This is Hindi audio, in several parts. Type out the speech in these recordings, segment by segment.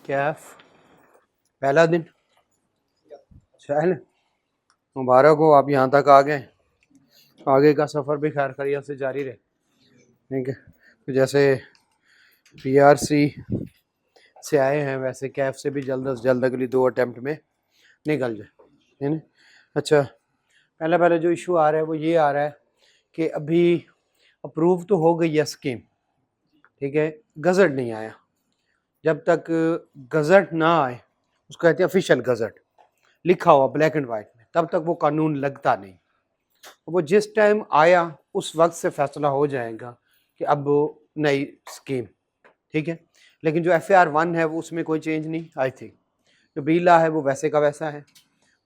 कैफ पहला दिन चल मुबारक हो, आप यहाँ तक आ गए। आगे का सफ़र भी खैर खैरियत से जारी रहे। ठीक है, तो जैसे पीआरसी से आए हैं वैसे कैफ से भी जल्द से जल्द अगली 2 अटैम्प्ट में निकल जाए, है ना। अच्छा, पहले जो इशू आ रहा है वो ये आ रहा है कि अभी अप्रूव तो हो गई है स्कीम, ठीक है, गज़ट नहीं आया। जब तक गज़ट ना आए, उसको कहते हैं ऑफिशियल गज़ट, लिखा हुआ ब्लैक एंड वाइट में, तब तक वो कानून लगता नहीं। वो जिस टाइम आया उस वक्त से फैसला हो जाएगा कि अब नई स्कीम, ठीक है। लेकिन जो FAR 1 है वो उसमें कोई चेंज नहीं, आई थिंक जो बीला है वो वैसे का वैसा है,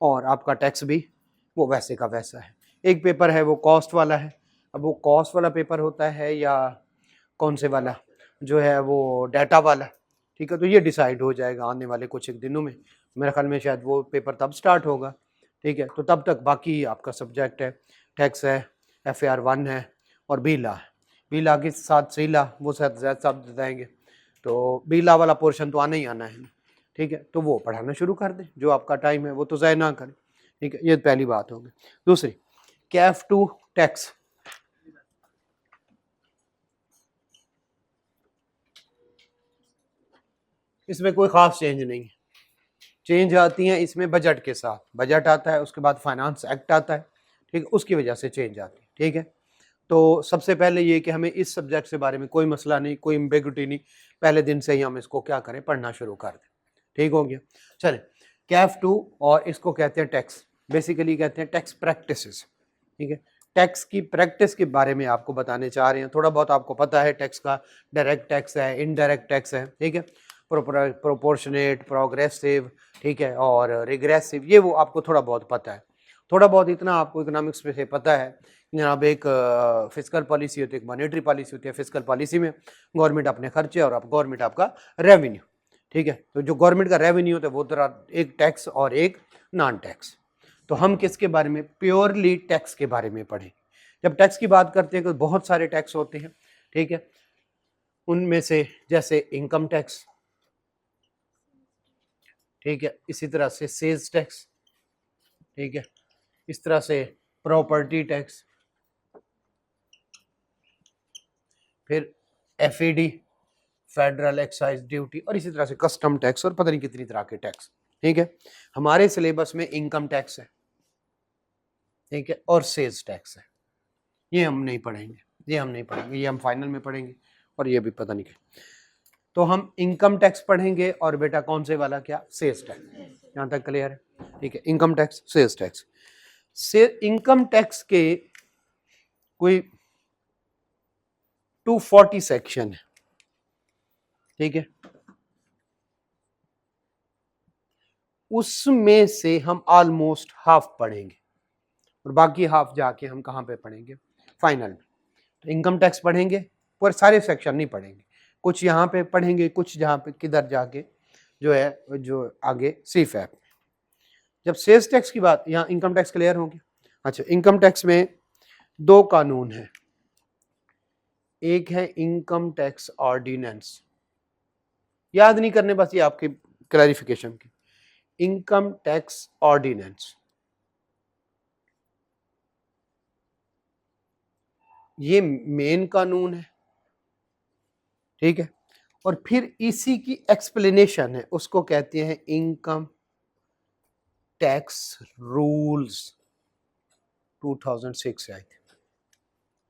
और आपका टैक्स भी वो वैसे का वैसा है। एक पेपर है वो कॉस्ट वाला है, अब वो कॉस्ट वाला पेपर होता है या कौन से वाला जो है वो डाटा वाला, ठीक है। तो ये डिसाइड हो जाएगा आने वाले कुछ एक दिनों में, मेरे ख्याल में शायद वो पेपर तब स्टार्ट होगा, ठीक है। तो तब तक बाकी आपका सब्जेक्ट है, टैक्स है, FAR 1 है और बीला है। बीला के साथ सीला वो शायद साहब बताएंगे, तो बीला वाला पोर्शन तो आना ही आना है, ठीक है। तो वो पढ़ाना शुरू कर दें, जो आपका टाइम है वो तो ज़ाय ना करें, ठीक है। ये पहली बात होगी। दूसरी, कैफ टू टैक्स, इसमें कोई ख़ास चेंज नहीं है। चेंज आती हैं इसमें बजट के साथ, बजट आता है उसके बाद फाइनेंस एक्ट आता है, ठीक है, उसकी वजह से चेंज आती है, ठीक है। तो सबसे पहले ये कि हमें इस सब्जेक्ट से बारे में कोई मसला नहीं, कोई एम्बिग्युइटी नहीं, पहले दिन से ही हम इसको क्या करें, पढ़ना शुरू कर दें, ठीक हो गया। चले, कैफ टू, और इसको कहते हैं टैक्स, बेसिकली कहते हैं टैक्स प्रैक्टिसेस, ठीक है। टैक्स की प्रैक्टिस के बारे में आपको बताने चाह रहे हैं। थोड़ा बहुत आपको पता है टैक्स का, डायरेक्ट टैक्स है, इनडायरेक्ट टैक्स है, ठीक है, प्रोपोर्शनेट, प्रोग्रेसिव, ठीक है, और रिग्रेसिव, ये वो आपको थोड़ा बहुत पता है। थोड़ा बहुत इतना आपको इकोनॉमिक्स में से पता है, जनाब एक फिजिकल पॉलिसी होती है, एक मॉनेटरी पॉलिसी होती है। फिजिकल पॉलिसी में गवर्नमेंट अपने खर्चे और गवर्नमेंट आपका रेवेन्यू, ठीक है। तो जो गवर्नमेंट का रेवेन्यू होता है वो तरह एक टैक्स और एक नॉन टैक्स। तो हम किसके बारे में, प्योरली टैक्स के बारे में पढ़ें। जब टैक्स की बात करते हैं तो बहुत सारे टैक्स होते हैं, ठीक है। उनमें से जैसे इनकम टैक्स, ठीक है, इसी तरह से सेल्स टैक्स, ठीक है, इस तरह से प्रॉपर्टी टैक्स, फिर FAD, फेडरल एक्साइज ड्यूटी, और इसी तरह से कस्टम टैक्स, और पता नहीं कितनी तरह के टैक्स, ठीक है। हमारे सिलेबस में इनकम टैक्स है, ठीक है, और सेल्स टैक्स है। ये हम नहीं पढ़ेंगे, ये हम फाइनल में पढ़ेंगे, और ये भी पता नहीं क्या। तो हम इनकम टैक्स पढ़ेंगे, और बेटा कौन से वाला, क्या, सेल्स टैक्स। यहाँ तक क्लियर है, ठीक है। इनकम टैक्स, सेल्स टैक्स, से इनकम टैक्स के कोई 240 सेक्शन है, ठीक है। उसमें से हम ऑलमोस्ट हाफ पढ़ेंगे, और बाकी हाफ जाके हम कहाँ पे पढ़ेंगे, फाइनल में। तो इनकम टैक्स पढ़ेंगे, पर सारे सेक्शन नहीं पढ़ेंगे, कुछ यहाँ पे पढ़ेंगे, कुछ जहाँ पे किधर जाके जो है जो आगे CFAP। जब सेल्स टैक्स की बात, यहाँ इनकम टैक्स क्लियर होगी। अच्छा, इनकम टैक्स में 2 कानून है, एक है इनकम टैक्स ऑर्डिनेंस, याद नहीं करने, बस ये आपकी क्लैरिफिकेशन की। इनकम टैक्स ऑर्डिनेंस, ये मेन कानून है, ठीक है। और फिर इसी की एक्सप्लेनेशन है, उसको कहते हैं income tax rules 2006 I think.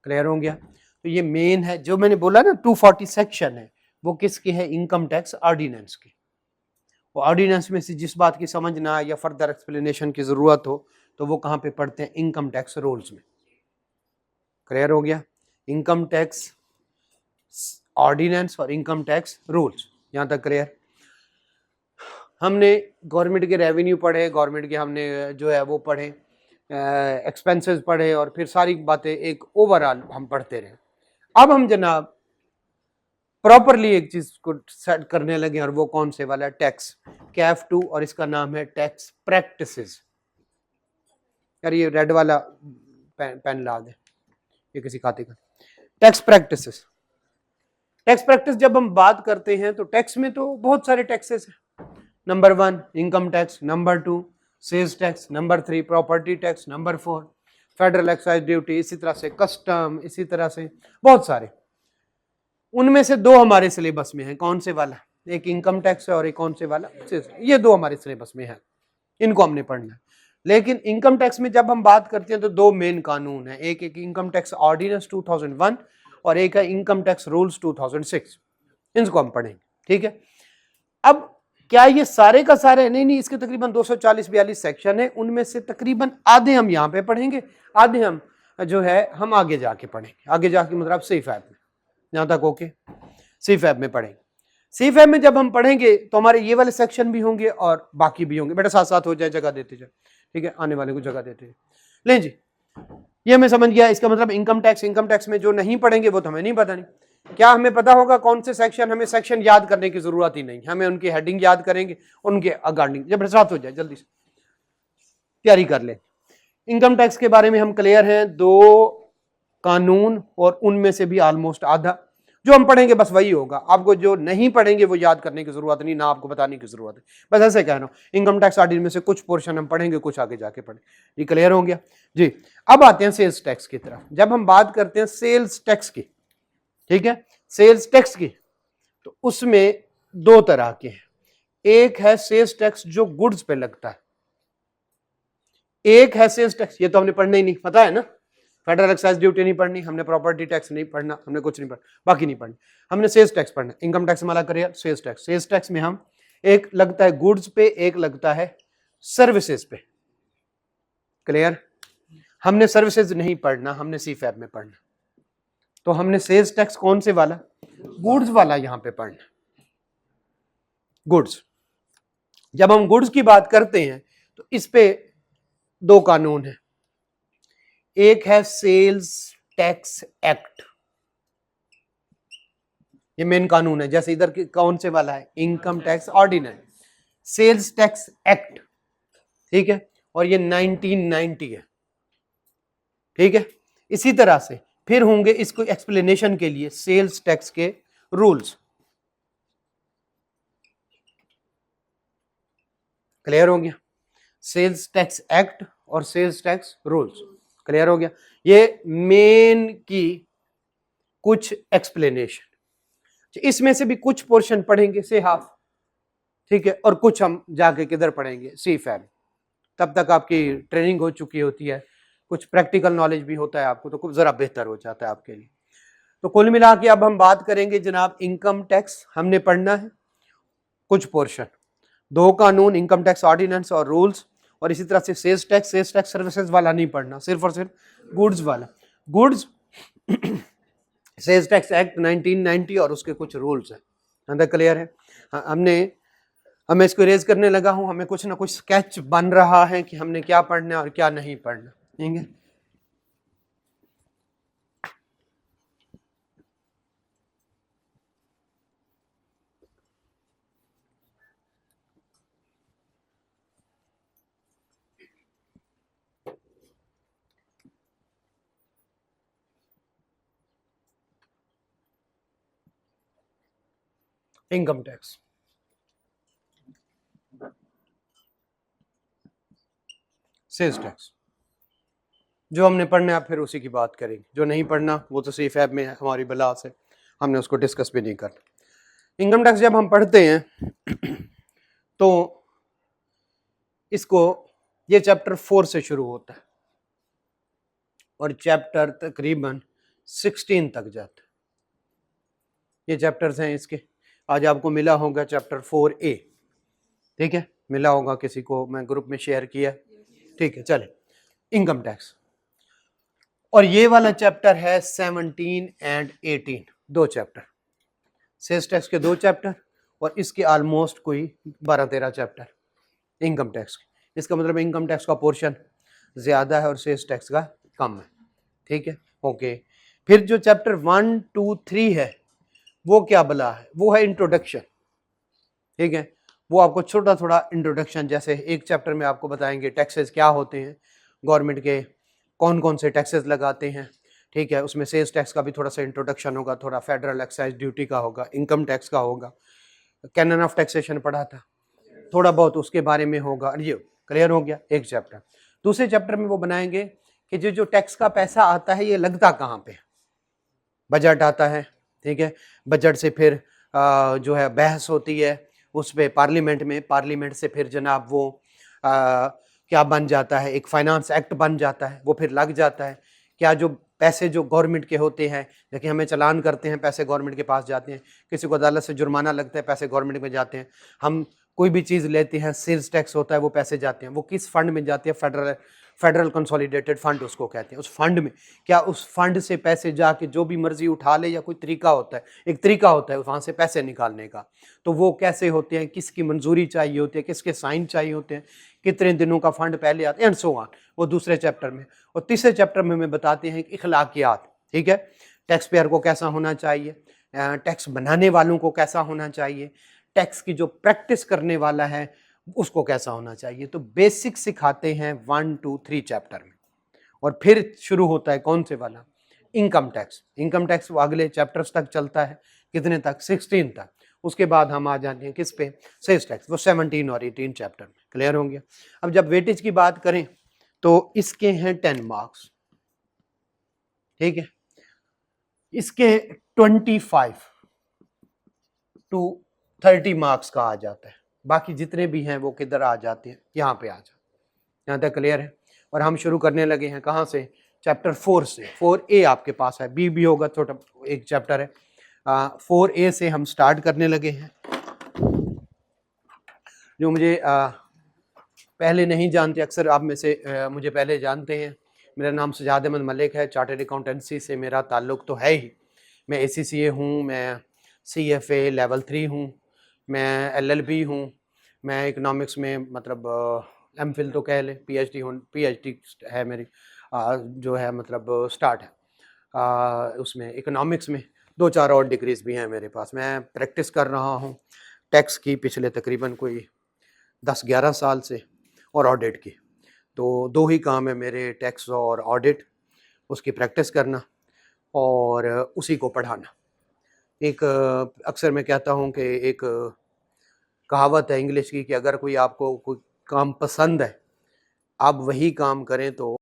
Clear हो गया। तो ये मेन है, जो मैंने बोला ना 240 सेक्शन है, वो किसके है, इनकम टैक्स ऑर्डिनेंस की। वो ऑर्डिनेंस में से जिस बात की समझ ना आए या फर्दर एक्सप्लेनेशन की जरूरत हो तो वो कहाँ पे पढ़ते हैं, इनकम टैक्स रूल्स में। क्लियर हो गया। इनकम टैक्स ऑर्डिनेंस और इनकम टैक्स रूल्स, यहाँ तक क्लियर। हमने गवर्नमेंट के रेवेन्यू पढ़े, गवर्नमेंट के हमने जो है वो पढ़े, एक्सपेंसेस पढ़े, और फिर सारी बातें एक ओवरऑल हम पढ़ते रहे। अब हम जनाब प्रॉपरली एक चीज को सेट करने लगे, और वो कौन से वाला, टैक्स, कैफ 2, और इसका नाम है टैक्स प्रैक्टिसेस। यार ये रेड वाला पेन ला दे, ये किसी खाते का। टैक्स प्रैक्टिसेस, टैक्स प्रैक्टिस जब हम बात करते हैं तो टैक्स में तो बहुत सारे टैक्सेस हैं। Number 1 income tax, number 2 sales tax, number 3 property tax, number 4 federal excise duty, इसी तरह से कस्टम, इसी तरह से बहुत सारे। उनमें से 2 हमारे सिलेबस में है। कौन से वाला? एक इनकम टैक्स है और एक कौन से वाला? ये 2 हमारे सिलेबस में है, इनको हमने पढ़ना है। लेकिन इनकम टैक्स में जब हम बात करते हैं तो 2 मेन कानून है, एक इनकम टैक्स ऑर्डिनेंस 2001 और एक है इनकम टैक्स रूल्स 2006। इनको हम पढ़ेंगे, ठीक है। अब क्या ये सारे का सारे? नहीं, इसके तकरीबन 240-42 सेक्शन है, उनमें से तकरीबन आधे हम यहाँ पे पढ़ेंगे, आधे हम जो है हम आगे जाके पढ़ेंगे। आगे जाके मतलब सी फैब में, यहाँ तक ओके, सी फैब में पढ़ेंगे। सी फैब में जब हम पढ़ेंगे तो हमारे ये वाले सेक्शन भी होंगे और बाकी भी होंगे। बेटा साथ साथ हो जाए, जगह देते जाए, ठीक है, आने वाले को जगह देते जाए। ले जी, ये हमें समझ गया। इसका मतलब इनकम टैक्स में जो नहीं पढ़ेंगे वो तो हमें नहीं पता। नहीं, क्या हमें पता होगा कौन से सेक्शन? हमें सेक्शन याद करने की जरूरत ही नहीं, हमें उनकी हेडिंग याद करेंगे, उनके अकॉर्डिंग जब साथ हो जाए जल्दी से तैयारी कर ले। इनकम टैक्स के बारे में हम क्लियर हैं, 2 कानून और उनमें से भी ऑलमोस्ट आधा जो हम पढ़ेंगे बस वही होगा। आपको जो नहीं पढ़ेंगे वो याद करने की जरूरत नहीं, ना आपको बताने की जरूरत है, बस ऐसे कह रहा हूं। इनकम टैक्स ऑडिट में से कुछ पोर्शन हम पढ़ेंगे, कुछ आगे जाके पढ़ेंगे। ये क्लियर हो गया जी। अब आते हैं सेल्स टैक्स की तरफ। जब हम बात करते हैं सेल्स टैक्स की, ठीक है, सेल्स टैक्स की, तो उसमें 2 तरह के हैं। एक है सेल्स टैक्स जो गुड्स पे लगता है, एक है सेल्स टैक्स, ये तो हमने पढ़ना ही नहीं, पता है ना। फेडरल एक्साइज ड्यूटी नहीं पढ़नी हमने, प्रॉपर्टी टैक्स नहीं पढ़ना हमने, कुछ नहीं पढ़ना, बाकी नहीं पढ़ना हमने। सेल्स टैक्स पढ़ना, इनकम टैक्स हमारा career sales tax. Sales tax में हम एक लगता है गुड्स पे, एक लगता है सर्विसेज पे। क्लियर? हमने सर्विसेज नहीं पढ़ना, हमने सी फैब में पढ़ना। तो हमने सेल्स टैक्स कौन से वाला? गुड्स वाला यहां पे पढ़ना। गुड्स, जब हम गुड्स की बात करते हैं तो इस पे 2 कानून है। एक है सेल्स टैक्स एक्ट, ये मेन कानून है। जैसे इधर कौन से वाला है? Income tax ordinance, sales tax act, ठीक है, और ये 1990 है, ठीक है। इसी तरह से फिर होंगे इसको एक्सप्लेनेशन के लिए सेल्स टैक्स के रूल्स। क्लियर हो गया? सेल्स टैक्स एक्ट और सेल्स टैक्स रूल्स, क्लियर हो गया? ये मेन की कुछ एक्सप्लेनेशन। इसमें से भी कुछ पोर्शन पढ़ेंगे से हाफ, ठीक है, और कुछ हम जाके किधर पढ़ेंगे? सी फैब। तब तक आपकी ट्रेनिंग हो चुकी होती है, कुछ प्रैक्टिकल नॉलेज भी होता है आपको, तो कुछ जरा बेहतर हो जाता है आपके लिए। तो कुल मिला के अब हम बात करेंगे जनाब, इनकम टैक्स हमने पढ़ना है कुछ पोर्शन, 2 कानून, इनकम टैक्स ऑर्डिनेंस और रूल्स, और इसी तरह से सेल्स टैक्स सर्विसेज वाला नहीं पढ़ना, सिर्फ और सिर्फ गुड्स वाला। गुड्स सेल्स टैक्स एक्ट 1990 और उसके कुछ रूल्स हैं। अंदर क्लियर है? हमें इसको रेज करने लगा हूं, हमें कुछ ना कुछ स्केच बन रहा है कि हमने क्या पढ़ना है और क्या नहीं पढ़ना, ठीक है। इनकम टैक्स, सेल्स टैक्स जो हमने पढ़ना है, फिर उसी की बात करेंगे। जो नहीं पढ़ना वो तो सी फैब में है हमारी बला से, हमने उसको डिस्कस भी नहीं करना। इनकम टैक्स जब हम पढ़ते हैं तो इसको, ये चैप्टर 4 से शुरू होता है और चैप्टर तकरीबन 16 तक जाता है। ये चैप्टर्स हैं इसके। आज आपको मिला होगा चैप्टर 4A, ठीक है, मिला होगा किसी को, मैं ग्रुप में शेयर किया, ठीक है। चले, इनकम टैक्स, और ये वाला चैप्टर है 17 एंड 18, 2 चैप्टर। सेल्स टैक्स के 2 चैप्टर और इसके ऑलमोस्ट कोई 12-13 चैप्टर इनकम टैक्स के। इसका मतलब इनकम टैक्स का पोर्शन ज्यादा है और सेल्स टैक्स का कम है, ठीक है, ओके। फिर जो चैप्टर 1, 2, 3 है वो क्या बला है? वो है इंट्रोडक्शन, ठीक है। वो आपको छोटा थोड़ा इंट्रोडक्शन, जैसे एक चैप्टर में आपको बताएंगे टैक्सेस क्या होते हैं, गवर्नमेंट के कौन कौन से टैक्सेस लगाते हैं, ठीक है। उसमें सेल्स टैक्स का भी थोड़ा सा इंट्रोडक्शन होगा, थोड़ा फेडरल एक्साइज ड्यूटी का होगा, इनकम टैक्स का होगा, कैनन ऑफ टैक्सेशन पढ़ा था, थोड़ा बहुत उसके बारे में होगा। ये क्लियर हो गया एक चैप्टर। दूसरे चैप्टर में वो बनाएंगे कि जो टैक्स का पैसा आता है ये लगता कहाँ पे। बजट आता है, ठीक है, बजट से फिर जो है बहस होती है उस पर पार्लियामेंट में, पार्लियामेंट से फिर जनाब वो क्या बन जाता है, एक फाइनेंस एक्ट बन जाता है, वो फिर लग जाता है। क्या जो पैसे जो गवर्नमेंट के होते हैं, देखिए हमें चालान करते हैं, पैसे गवर्नमेंट के पास जाते हैं, किसी को अदालत से जुर्माना लगता है, पैसे गवर्नमेंट में जाते हैं। हम कोई भी चीज़ लेते हैं, सेल्स टैक्स होता है, वो पैसे जाते हैं, वो किस फंड में जाते हैं? फेडरल कंसोलिडेटेड फंड उसको कहते हैं। उस फंड में क्या उस फंड से पैसे जाके जो भी मर्जी उठा ले, या कोई तरीका होता है, एक तरीका होता है वहाँ से पैसे निकालने का, तो वो कैसे होते हैं, किसकी मंजूरी चाहिए होती है, किसके साइन चाहिए होते हैं, कितने दिनों का फंड पहले आता है, एंड सो ऑन, वो दूसरे चैप्टर में। और तीसरे चैप्टर में हमें बताते हैं इखलाकियात, ठीक है, टैक्स पेयर को कैसा होना चाहिए, टैक्स बनाने वालों को कैसा होना चाहिए, टैक्स की जो प्रैक्टिस करने वाला है उसको कैसा होना चाहिए। तो बेसिक सिखाते हैं 1 2 3 चैप्टर में। और फिर शुरू होता है कौन से वाला, इनकम टैक्स। इनकम टैक्स वो अगले चैप्टर्स तक चलता है, कितने तक, 16 तक। उसके बाद हम आ जाते हैं किस पे, सेल्स टैक्स, वो 17 और 18 चैप्टर में। क्लियर हो गया। अब जब वेटेज की बात करें तो इसके हैं 10 मार्क्स, ठीक है, इसके 25 to 30 मार्क्स का आ जाता है। बाकी जितने भी हैं वो किधर आ जाते हैं, यहाँ पे आ जाते हैं। यहाँ तक क्लियर है। और हम शुरू करने लगे हैं कहाँ से, चैप्टर 4 से। 4A आपके पास है, बी भी होगा, छोटा एक चैप्टर है। 4A से हम स्टार्ट करने लगे हैं। जो मुझे पहले नहीं जानते, अक्सर आप में से मुझे पहले जानते हैं, मेरा नाम सजाद अहमद मलिक है। चार्टर्ड अकाउंटेंसी से मेरा ताल्लुक़ तो है ही। मैं ACCA हूँ, मैं CFA लेवल 3 हूँ, मैं LLB हूँ, मैं इकोनॉमिक्स में मतलब MPhil तो कह लें, PhD है मेरी, जो है मतलब स्टार्ट है उसमें इकोनॉमिक्स में। 2-4 और डिग्रीज भी हैं मेरे पास। मैं प्रैक्टिस कर रहा हूँ टैक्स की पिछले तकरीबन कोई 10-11 साल से, और ऑडिट की। तो 2 ही काम है मेरे, टैक्स और ऑडिट, उसकी प्रैक्टिस करना और उसी को पढ़ाना। एक अक्सर मैं कहता हूँ कि एक कहावत है इंग्लिश की कि अगर कोई आपको कोई काम पसंद है, आप वही काम करें तो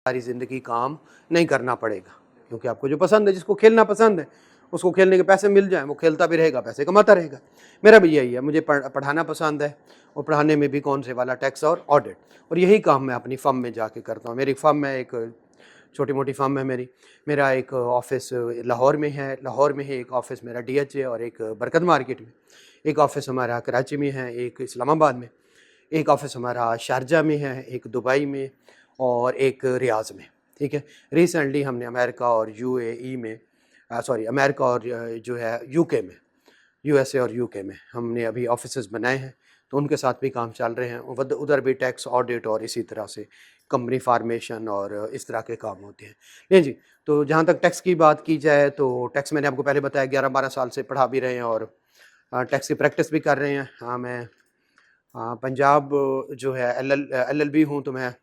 सारी ज़िंदगी काम नहीं करना पड़ेगा। क्योंकि आपको जो पसंद है, जिसको खेलना पसंद है, उसको खेलने के पैसे मिल जाएं, वो खेलता भी रहेगा, पैसे कमाता रहेगा। मेरा भी यही है, मुझे पढ़ाना पसंद है, और पढ़ाने में भी कौन से वाला, टैक्स और ऑडिट। और यही काम मैं अपनी फर्म में जाके करता हूँ। मेरी फर्म में एक छोटी मोटी फर्म है मेरा एक ऑफिस लाहौर में है, लाहौर में है एक ऑफिस मेरा DHA, और एक बरकत मार्केट में, एक ऑफिस हमारा कराची में है, एक इस्लामाबाद में, एक ऑफिस हमारा शारजा में है, एक दुबई में, और एक रियाज में, ठीक है। रिसेंटली हमने अमेरिका और UAE में, अमेरिका और जो है UK में, USA और UK में हमने अभी ऑफिसेस बनाए हैं, तो उनके साथ भी काम चल रहे हैं। उधर भी टैक्स ऑडिट और इसी तरह से कंपनी फार्मेशन और इस तरह के काम होते हैं। नहीं जी, तो जहाँ तक टैक्स की बात की जाए तो टैक्स मैंने आपको पहले बताया 11-12 साल से पढ़ा भी रहे हैं, और टैक्स की प्रैक्टिस भी कर रहे हैं। हाँ, मैं पंजाब जो है LLB हूँ, तो मैं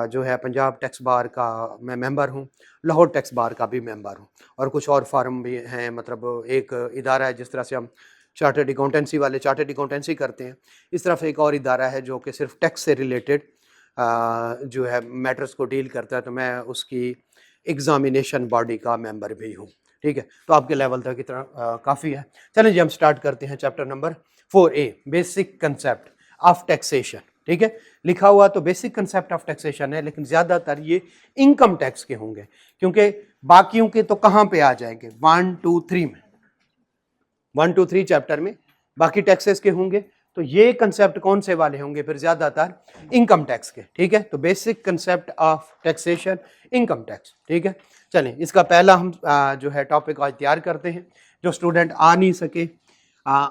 जो है पंजाब टैक्स बार का मैं मेंबर हूँ, लाहौर टैक्स बार का भी मेंबर हूँ, और कुछ और फार्म भी हैं। मतलब एक इदारा है, जिस तरह से हम चार्टर्ड अकाउंटेंसी वाले चार्टर्ड अकाउंटेंसी करते हैं, इस तरफ एक और इदारा है जो कि सिर्फ टैक्स से रिलेटेड जो है मैटर्स को डील करता है, तो मैं उसकी एग्जामिनेशन बॉडी का मेंबर भी हूँ, ठीक है। तो आपके लेवल तक इतना काफ़ी है। चलें जी, हम स्टार्ट करते हैं chapter number 4A, basic concept of taxation, ठीक है। लिखा हुआ तो बेसिक कंसेप्ट ऑफ टैक्सेशन है, लेकिन ज़्यादातर ये इनकम टैक्स के होंगे, क्योंकि बाकियों के तो कहाँ पे आ जाएंगे, 1 2 3 में, 1 2 3 चैप्टर में बाकी टैक्सेस के होंगे। तो ये कंसेप्ट कौन से वाले होंगे फिर, ज़्यादातर इनकम टैक्स के, ठीक है। तो basic concept of taxation, income tax, ठीक है। चलें, इसका पहला हम जो है टॉपिक आज तैयार करते हैं। जो स्टूडेंट आ नहीं सके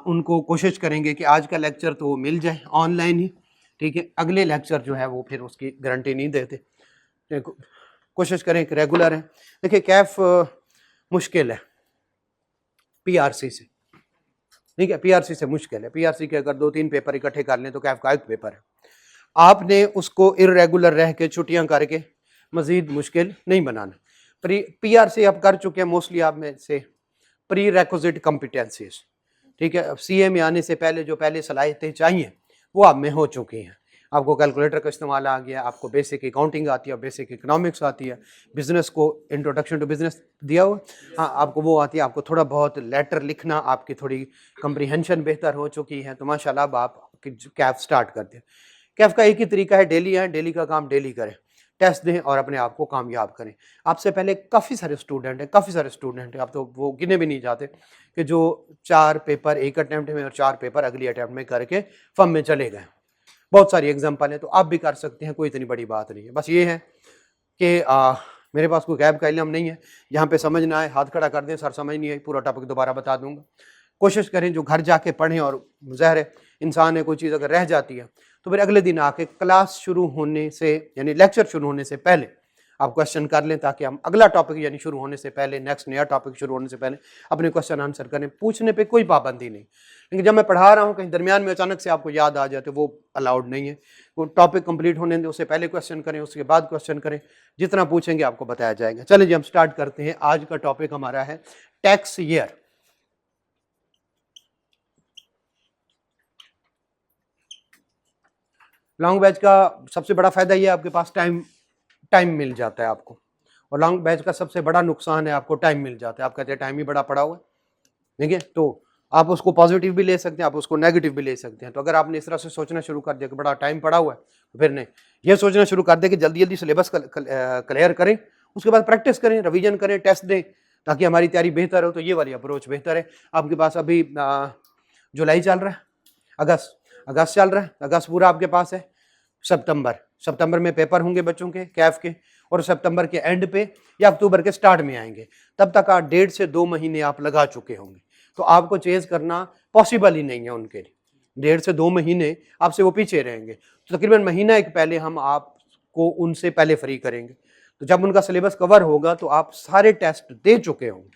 उनको कोशिश करेंगे कि आज का लेक्चर तो मिल जाए ऑनलाइन ही, ठीक है। अगले लेक्चर जो है वो फिर उसकी गारंटी नहीं देते, कोशिश करें कि रेगुलर है। देखिए, कैफ मुश्किल है PRC से, ठीक है, PRC से मुश्किल है। PRC के अगर 2-3 पेपर इकट्ठे कर लें तो कैफ का एक पेपर है। आपने उसको इरेगुलर रह के छुट्टियां करके मजीद मुश्किल नहीं बनाना। PR से आप कर चुके हैं मोस्टली आप में से, प्री रेक्विजिट कॉम्पिटेंसीज, ठीक है। CA में आने से पहले जो पहले सलाहियतें चाहिए वो आप में हो चुकी हैं। आपको कैलकुलेटर का इस्तेमाल आ गया, आपको बेसिक अकाउंटिंग आती है, बेसिक इकोनॉमिक्स आती है, बिजनेस को इंट्रोडक्शन टू बिजनेस दिया हुआ, हाँ आपको वो आती है, आपको थोड़ा बहुत लेटर लिखना, आपकी थोड़ी कंप्रीहेंशन बेहतर हो चुकी है, तो माशाल्लाह अब आप कैफ स्टार्ट करते हैं। कैफ का एक ही तरीका है, डेली आए, डेली का काम डेली करें, टेस्ट दें और अपने आप को कामयाब करें। आपसे पहले काफ़ी सारे स्टूडेंट हैं, आप तो वो गिने भी नहीं जाते कि जो 4 पेपर एक अटैम्प्ट में और 4 पेपर अगली अटैम्प्ट में करके फर्म में चले गए। बहुत सारी एग्जाम्पल है, तो आप भी कर सकते हैं, कोई इतनी बड़ी बात नहीं है। बस ये है कि मेरे पास कोई कैब का इल्म नहीं है, यहाँ पे समझ ना आए हाथ खड़ा कर दें, सर समझ नहीं आई, पूरा टॉपिक दोबारा बता दूंगा। कोशिश करें जो घर जाके पढ़ें, और ज़ाहिर है इंसान है, कोई चीज़ अगर रह जाती है तो फिर अगले दिन आके क्लास शुरू होने से यानी लेक्चर शुरू होने से पहले आप क्वेश्चन कर लें, ताकि हम अगला टॉपिक यानी शुरू होने से पहले, नेक्स्ट नया टॉपिक शुरू होने से पहले अपने क्वेश्चन आंसर करें। पूछने पे कोई पाबंदी नहीं, लेकिन जब मैं पढ़ा रहा हूँ कहीं दरमियान में अचानक से आपको याद आ जाए तो वो अलाउड नहीं है। वो टॉपिक कंप्लीट होने दें, उससे पहले क्वेश्चन करें, उसके बाद क्वेश्चन करें, जितना पूछेंगे आपको बताया जाएगा। चलिए जी हम स्टार्ट करते हैं। आज का टॉपिक हमारा है टैक्स ईयर। लॉन्ग बैच का सबसे बड़ा फायदा ये है आपके पास टाइम मिल जाता है आपको, और लॉन्ग बैच का सबसे बड़ा नुकसान है आपको टाइम मिल जाता है। आप कहते हैं टाइम ही बड़ा पड़ा हुआ है, ठीक है, तो आप उसको पॉजिटिव भी ले सकते हैं, आप उसको नेगेटिव भी ले सकते हैं। तो अगर आपने इस तरह से सोचना शुरू कर दिया कि बड़ा टाइम पड़ा हुआ है, तो फिर नहीं, ये सोचना शुरू कर दे कि जल्दी जल्दी सिलेबस क्लियर करें, उसके बाद प्रैक्टिस करें, रिवीजन करें, टेस्ट दें, ताकि हमारी तैयारी बेहतर हो। तो ये वाली अप्रोच बेहतर है। आपके पास अभी जुलाई चल रहा है, अगस्त चल रहा है, अगस्त पूरा आपके पास है, सितंबर में पेपर होंगे बच्चों के कैफ के, और सितंबर के एंड पे या अक्टूबर के स्टार्ट में आएंगे। तब तक आप 1.5 से 2 महीने आप लगा चुके होंगे, तो आपको चेंज करना पॉसिबल ही नहीं है उनके लिए। 1.5 से 2 महीने आपसे वो पीछे रहेंगे, तो तकरीबन महीना एक पहले हम आपको उनसे पहले फ्री करेंगे। तो जब उनका सिलेबस कवर होगा तो आप सारे टेस्ट दे चुके होंगे,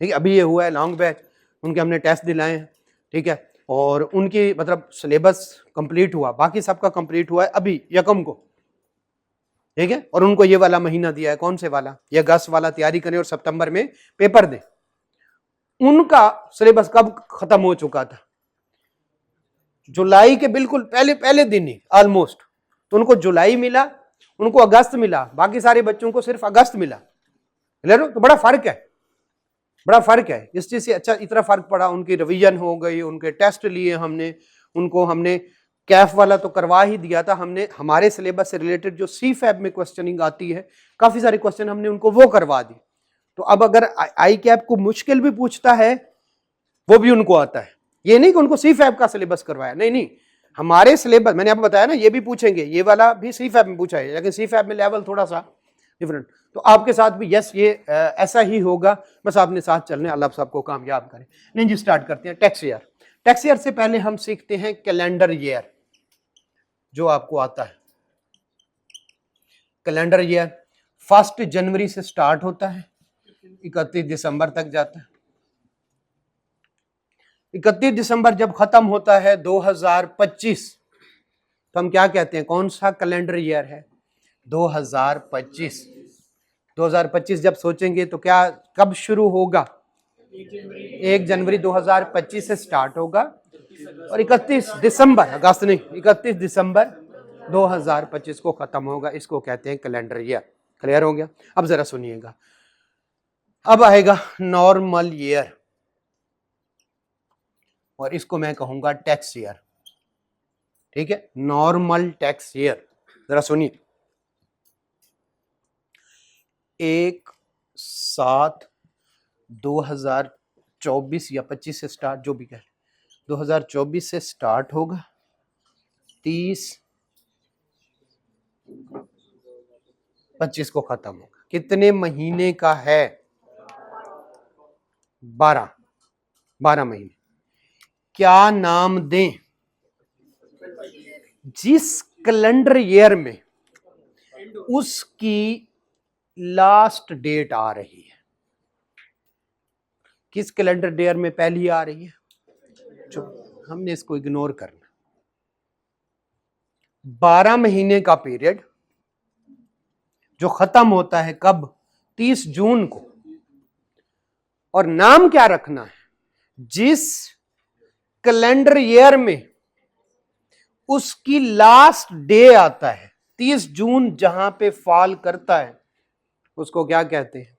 ठीक है। अभी ये हुआ है लॉन्ग बैच, उनके हमने टेस्ट दिलाए हैं, ठीक है, और उनकी मतलब सिलेबस कंप्लीट हुआ, बाकी सबका कंप्लीट हुआ है अभी यकम को, ठीक है। और उनको ये वाला महीना दिया है, कौन से वाला, ये अगस्त वाला तैयारी करें और सितंबर में पेपर दें। उनका सिलेबस कब खत्म हो चुका था? जुलाई के बिल्कुल पहले दिन ही ऑलमोस्ट। तो उनको जुलाई मिला, उनको अगस्त मिला, बाकी सारे बच्चों को सिर्फ अगस्त मिला। तो बड़ा फर्क है इस चीज से। अच्छा इतना फर्क पड़ा, उनकी रिवीजन हो गई, उनके टेस्ट लिए हमने, उनको हमने कैफ वाला तो करवा ही दिया था, हमने हमारे सिलेबस से रिलेटेड जो CFAB में क्वेश्चनिंग आती है, काफी सारे क्वेश्चन हमने उनको वो करवा दी। तो अब अगर आई कैप को मुश्किल भी पूछता है वो भी उनको आता है। ये नहीं कि उनको CFAB का सिलेबस करवाया, नहीं, हमारे सिलेबस, मैंने आपको बताया ना, ये भी पूछेंगे, ये वाला भी CFAB में पूछा है, लेकिन CFAB में लेवल थोड़ा सा डिफरेंट। तो आपके साथ भी यस ये ऐसा ही होगा, बस आपने साथ चलने, अल्लाह सबको कामयाब करें। नहीं जी स्टार्ट करते हैं टैक्स ईयर। टैक्स ईयर से पहले हम सीखते हैं कैलेंडर ईयर, जो आपको आता है। कैलेंडर ईयर 1 जनवरी से स्टार्ट होता है, 31 दिसंबर तक जाता है। 31 दिसंबर जब खत्म होता है 2025, तो हम क्या कहते हैं, कौन सा कैलेंडर ईयर है? 2025। 2025 जब सोचेंगे तो क्या कब शुरू होगा? 1 जनवरी 2025 से स्टार्ट होगा, और 31 दिसंबर, अगस्त नहीं, 31 दिसंबर 2025 को खत्म होगा। इसको कहते हैं कैलेंडर ईयर। क्लियर हो गया? अब जरा सुनिएगा, अब आएगा नॉर्मल ईयर, और इसको मैं कहूंगा टैक्स ईयर, ठीक है, नॉर्मल टैक्स ईयर। जरा सुनिए, 1/7/2024 या 25 से स्टार्ट, जो भी कह, 2024 से स्टार्ट होगा, 30/25 को खत्म होगा। कितने महीने का है? 12 महीने। क्या नाम दें जिस कैलेंडर ईयर में उसकी लास्ट डेट आ रही है? किस कैलेंडर ईयर में पहली आ रही है? जो हमने इसको इग्नोर करना। 12 महीने का पीरियड जो खत्म होता है कब? 30 जून को, और नाम क्या रखना है, जिस कैलेंडर ईयर में उसकी लास्ट डे आता है, 30 जून जहां पे फॉल करता है उसको क्या कहते हैं,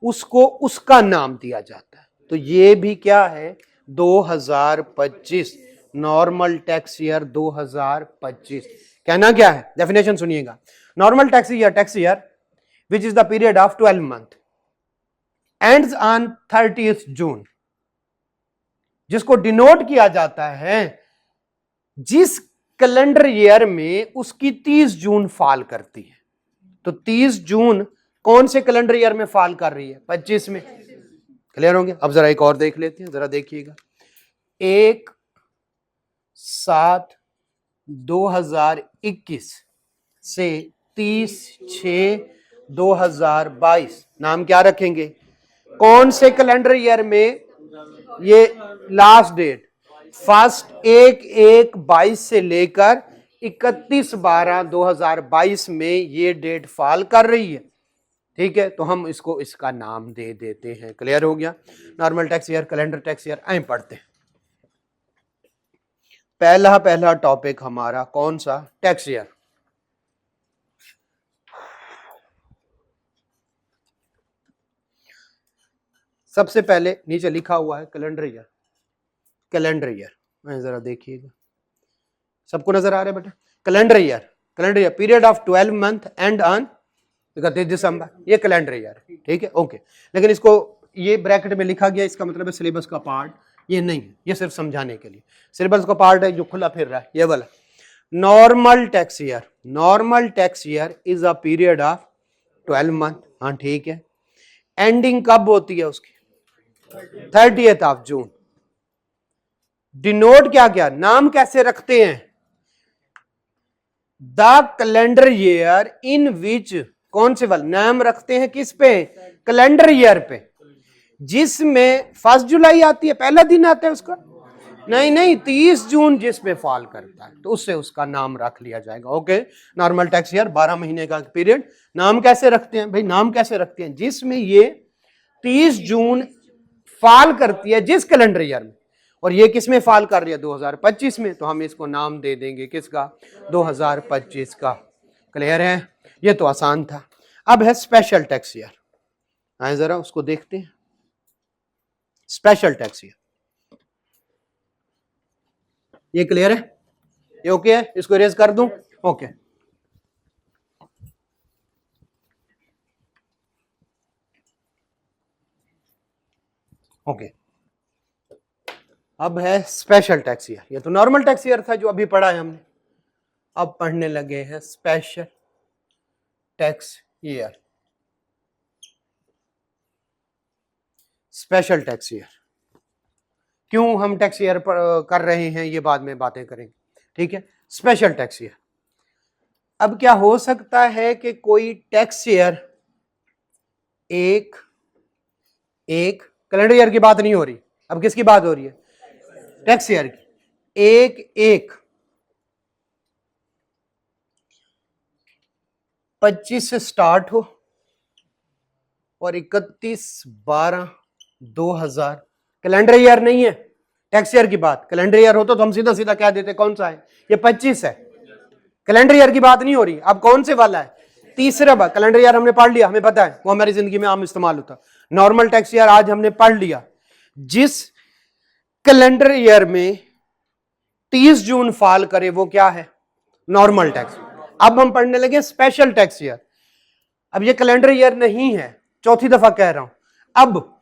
उसको उसका नाम दिया जाता है। तो ये भी क्या है, 2025, नॉर्मल टैक्स ईयर 2025। कहना क्या है, डेफिनेशन सुनिएगा। Normal tax year which is the period of 12 month ends on 30th जून, जिसको डिनोट किया जाता है जिस कैलेंडर ईयर में उसकी 30 जून फॉल करती है। तो 30 जून कौन से कैलेंडर ईयर में फॉल कर रही है, 25 में। क्लियर होंगे। अब जरा एक और देख लेते हैं, जरा देखिएगा। 1/7/2021 से 30/6/2022 नाम क्या रखेंगे, कौन से कैलेंडर ईयर में ये लास्ट डेट, 1/1/22 से लेकर 31/12/2022 में ये डेट फॉल कर रही है। ठीक है, तो हम इसको इसका नाम दे देते हैं। क्लियर हो गया। Normal tax year, calendar tax year, आए पढ़ते हैं। पहला टॉपिक हमारा कौन सा, टैक्स ईयर। सबसे पहले नीचे लिखा हुआ है कैलेंडर ईयर। कैलेंडर ईयर जरा देखिएगा, सबको नजर आ रहा है बेटा। Calendar year period of 12 month and on 31 दिसंबर, ये कैलेंडर ईयर। ठीक है, ओके। लेकिन इसको ये ब्रैकेट में लिखा गया, इसका मतलब है सिलेबस का पार्ट ये नहीं है, ये सिर्फ समझाने के लिए। सिलेबस का पार्ट है जो खुला फिर रहा है, ये वाला। Normal tax year is a period of 12 month. हाँ ठीक है। एंडिंग कब होती है उसकी, 30th ऑफ जून। डिनोट क्या क्या, नाम कैसे रखते हैं, द कैलेंडर ईयर इन विच, कौन से वाले नाम रखते हैं, किस पे, कैलेंडर ईयर पे, जिसमें 1 जुलाई आती है, पहला दिन आता है उसका, नहीं 30 जून जिसमें फॉल करता है, तो उससे उसका नाम रख लिया जाएगा। ओके। नॉर्मल टैक्स ईयर 12 महीने का पीरियड। नाम कैसे रखते हैं भाई, नाम कैसे रखते हैं, जिसमें ये 30 जून फॉल करती है जिस कैलेंडर ईयर में, और ये किस में फॉल कर रही है, 2025 में, तो हम इसको नाम दे देंगे किसका, 2025 का। क्लियर है, ये तो आसान था। अब है स्पेशल टैक्स ईयर, आए जरा उसको देखते हैं। स्पेशल टैक्स ईयर, ये क्लियर है, ये ओके है, इसको इरेज कर दूं, ओके। ओके, अब है स्पेशल टैक्स ईयर। ये तो नॉर्मल टैक्स ईयर था जो अभी पढ़ा है हमने, अब पढ़ने लगे हैं special tax year. Special tax year क्यों हम टैक्स ईयर कर रहे हैं, ये बाद में बातें करेंगे। ठीक है, स्पेशल टैक्स ईयर। अब क्या हो सकता है कि कोई टैक्स ईयर एक कैलेंडर ईयर की बात नहीं हो रही, अब किसकी बात हो रही है, टैक्स ईयर की। एक 25 से स्टार्ट हो और 31/12/2000, कैलेंडर ईयर नहीं है, टैक्स ईयर की बात। कैलेंडर ईयर होता तो हम सीधा सीधा कह देते कौन सा है, ये 25 है। कैलेंडर ईयर की बात नहीं हो रही। अब कौन से वाला है, तीसरा बार। कैलेंडर ईयर हमने पढ़ लिया, हमें पता है वो हमारी जिंदगी में आम इस्तेमाल होता। नॉर्मल टैक्स ईयर आज हमने पढ़ लिया, जिस कैलेंडर ईयर में 30 जून फॉल करे वो क्या है, नॉर्मल टैक्स। अब हम पढ़ने लगे स्पेशल टैक्स ईयर। अब ये कैलेंडर ईयर नहीं है, चौथी दफा कह रहा हूं। अब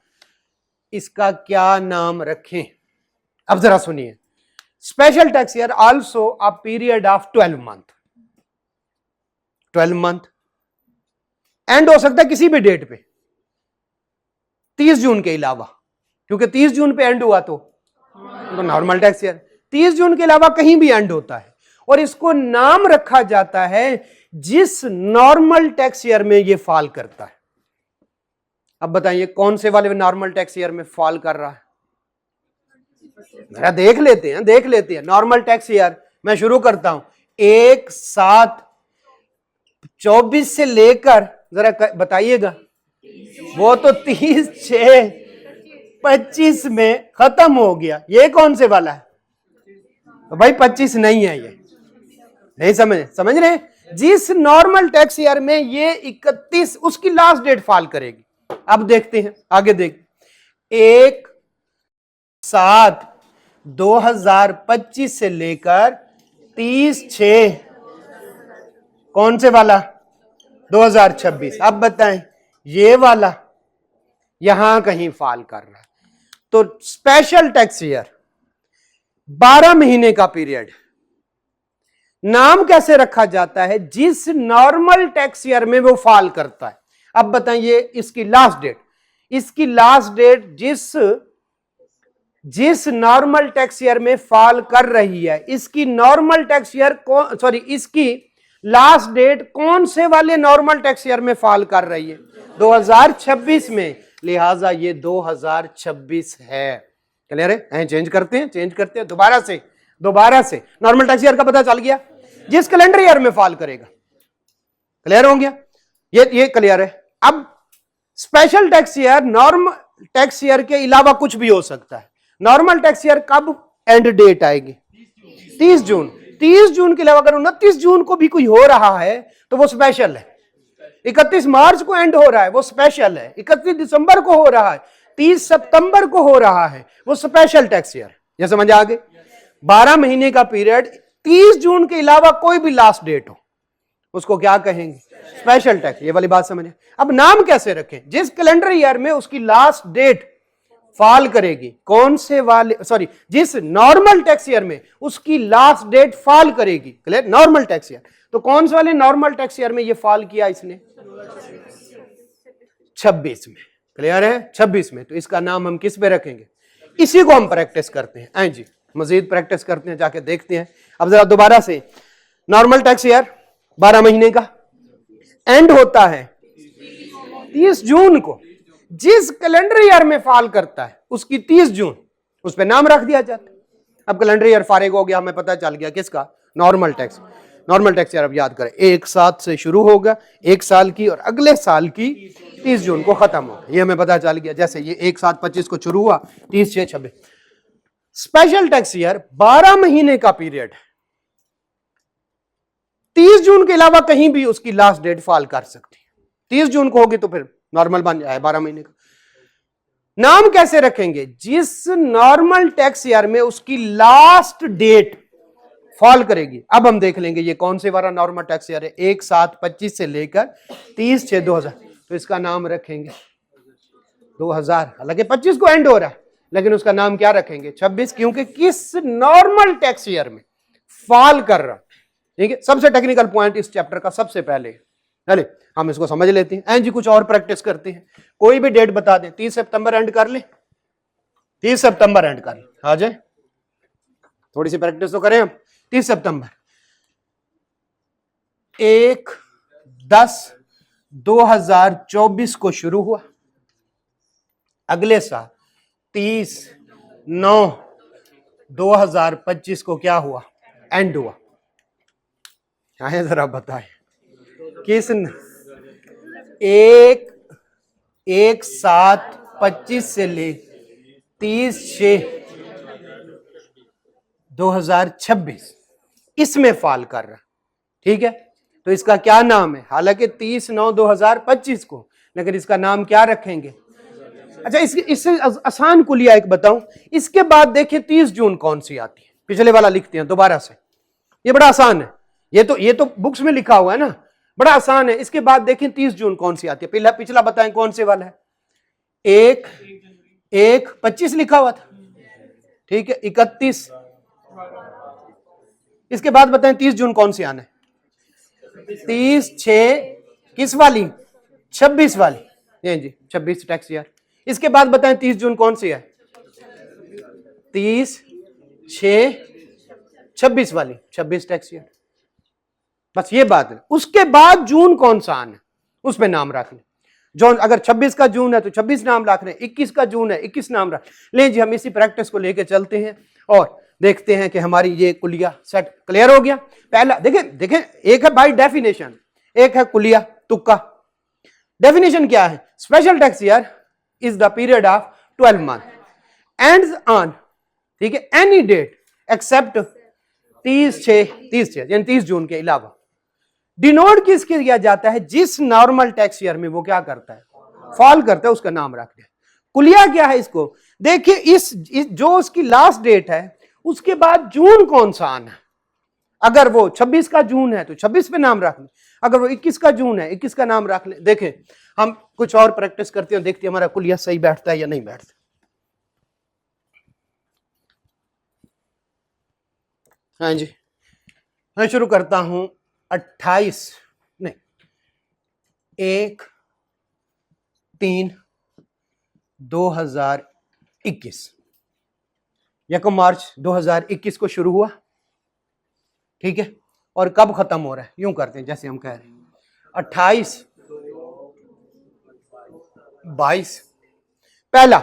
इसका क्या नाम रखें, अब जरा सुनिए। Special tax year also a period of 12 month. 12 month and हो सकता है किसी भी डेट पे, 30 जून के अलावा, क्योंकि 30 जून पे एंड हुआ तो नॉर्मल टैक्स ईयर। 30 जून के अलावा कहीं भी एंड होता है, और इसको नाम रखा जाता है जिस नॉर्मल टैक्स ईयर में ये फॉल करता है। अब बताइए कौन से वाले नॉर्मल टैक्स ईयर में फॉल कर रहा है, जरा देख लेते हैं। नॉर्मल टैक्स ईयर मैं शुरू करता हूं, 1/7/24 से लेकर, जरा बताइएगा वो तो 30/6/25 में खत्म हो गया। ये कौन से वाला है? तो भाई 25 नहीं है, ये नहीं समझ रहे? जिस नॉर्मल टैक्स ईयर में ये 31 उसकी लास्ट डेट फॉल करेगी। अब देखते हैं आगे, देख 1/7/2025 से लेकर 30/6 कौन से वाला? 2026। अब बताएं, ये वाला यहां कहीं फॉल कर रहा है। तो स्पेशल टैक्स ईयर 12 महीने का पीरियड, नाम कैसे रखा जाता है? जिस नॉर्मल टैक्स ईयर में वो फॉल करता है। अब बताइए इसकी लास्ट डेट, इसकी लास्ट डेट जिस नॉर्मल टैक्स ईयर में फॉल कर रही है, इसकी नॉर्मल टैक्स ईयर इसकी लास्ट डेट कौन से वाले नॉर्मल टैक्स ईयर में फॉल कर रही है? 2026 में, लिहाजा ये 2026 है। क्लियर है? चेंज करते हैं दोबारा से नॉर्मल टैक्स ईयर का पता चल गया, जिस कैलेंडर ईयर में फॉल करेगा। क्लियर हो गया? ये क्लियर है। अब special tax year normal tax year के अलावा कुछ भी हो सकता है। नॉर्मल टैक्स ईयर कब एंड डेट आएगी? 30 जून। 30 जून के अलावा अगर 29 जून को भी कोई हो रहा है तो वो स्पेशल है। 31 मार्च को एंड हो रहा है, वो स्पेशल है। 31 दिसंबर को हो रहा है, 30 सितंबर को हो रहा है, वो स्पेशल टैक्स ईयर। ये समझ आ गई? 12 महीने का पीरियड, 30 जून के अलावा कोई भी लास्ट डेट हो, उसको क्या कहेंगे? Special tax. ये वाली बात समझे? अब नाम कैसे रखें? जिस कैलेंडर ईयर में उसकी लास्ट डेट फॉल करेगी, कौन से वाले जिस नॉर्मल टैक्स ईयर में उसकी लास्ट डेट फॉल करेगी। क्लियर? Normal tax year. तो कौन से वाले नॉर्मल टैक्स ईयर में ये फॉल किया इसने? 26 में। क्लियर है? 26 में। तो इसका नाम हम किस पे रखेंगे? इसी को हम प्रैक्टिस करते हैं। जी मजीद प्रैक्टिस करते हैं, जाके देखते हैं। अब जरा दोबारा से, नॉर्मल टैक्स ईयर 12 महीने का, एंड होता है 30 जून को। जिस कैलेंडर ईयर में फॉल करता है उसकी 30 जून, उस पर नाम रख दिया जाता है। अब कैलेंडर ईयर फारिग हो गया, हमें पता चल गया किसका? Normal tax year. अब याद करें, 1/7 से शुरू होगा, 1 साल की, और अगले साल की 30 जून को खत्म होगा। ये हमें पता चल गया। जैसे ये 1/7/25 को शुरू हुआ, 30/6/26। स्पेशल टैक्स ईयर 12 महीने का पीरियड, 30 जून के अलावा कहीं भी उसकी लास्ट डेट फॉल कर सकती है। 30 जून को होगी तो फिर नॉर्मल बन जाए 12 महीने का। नाम कैसे रखेंगे? जिस नॉर्मल टैक्स ईयर में उसकी लास्ट डेट फॉल करेगी। अब हम देख लेंगे ये कौन से वाला नॉर्मल टैक्स ईयर है। 1/7/25 से लेकर 30/6/2000। तो इसका नाम रखेंगे 2000। हालांकि 25 को एंड हो रहा है, लेकिन उसका नाम क्या रखेंगे? 26, क्योंकि किस नॉर्मल टैक्स ईयर में फॉल कर रहा। ठीक है? सबसे टेक्निकल पॉइंट इस चैप्टर का सबसे पहले। चले हम इसको समझ लेते हैं। जी कुछ और प्रैक्टिस करते हैं। कोई भी डेट बता दें। 30 सितंबर एंड कर ले, 30 सितंबर एंड कर ले। आ जाए, थोड़ी सी प्रैक्टिस तो करें हम। 30 सितंबर, 1/10/2024 को शुरू हुआ, अगले साल 30/9/2025 को क्या हुआ? एंड हुआ। चाहे जरा बताए किस 1/7/25 से ले 30/6/2026 इसमें फॉल कर रहा। ठीक है? तो इसका क्या नाम है? हालांकि 30/9/2025 को, लेकिन इसका नाम क्या रखेंगे? अच्छा, इससे आसान कुलिया एक बताऊं। इसके बाद देखिए 30 जून कौन सी आती है। पिछले वाला लिखते हैं दोबारा से, ये बड़ा आसान है। ये तो बुक्स में लिखा हुआ है ना, बड़ा आसान है। इसके बाद देखें 30 जून कौन सी आती है। पिछला बताएं कौन से वाला है? 1/1/25 लिखा हुआ था। ठीक है? 31। इसके बाद बताएं 30 जून कौन सी आना है? 30/6 किस वाली? 26 वाली। ये जी 26 टैक्स ईयर। इसके बाद बताएं 30 जून कौन सी है? 30/6/26 वाली, 26 टैक्स ईयर। बस ये बात है। उसके बाद जून कौन सा आना है उसमें नाम रख लें। जो अगर 26 का जून है तो 26 नाम रख लें, 21 का जून है 21 नाम रख लें। जी हम इसी प्रैक्टिस को लेके चलते हैं और देखते हैं कि हमारी ये कुलिया सेट क्लियर हो गया। पहला देखें, एक है बाय डेफिनेशन, एक है कुलिया तुक्का। डेफिनेशन क्या है? Special tax year is the period of 12 month ends on, ठीक है, एनी डेट एक्सेप्ट 30/6 यानी 30 जून के अलावा। डिनोट किसके किया जाता है? जिस नॉर्मल टैक्स ईयर में वो क्या करता है, फॉल करता है, उसका नाम रख दिया। कुलिया क्या है इसको? देखिए इस जो उसकी लास्ट डेट है उसके बाद जून कौन सा आना है। अगर वो 26 का जून है तो 26 पे नाम रख लें, अगर वो 21 का जून है 21 का नाम रख लें। देखें हम कुछ और प्रैक्टिस करते हैं, देखते हैं हमारा कुलिया सही बैठता है या नहीं बैठता। हाँ जी, मैं शुरू करता हूं 28 नहीं 1/3/2021, 1 मार्च 2021 को शुरू हुआ, ठीक है, और कब खत्म हो रहा है? यूं करते हैं जैसे हम कह रहे हैं 28/22। पहला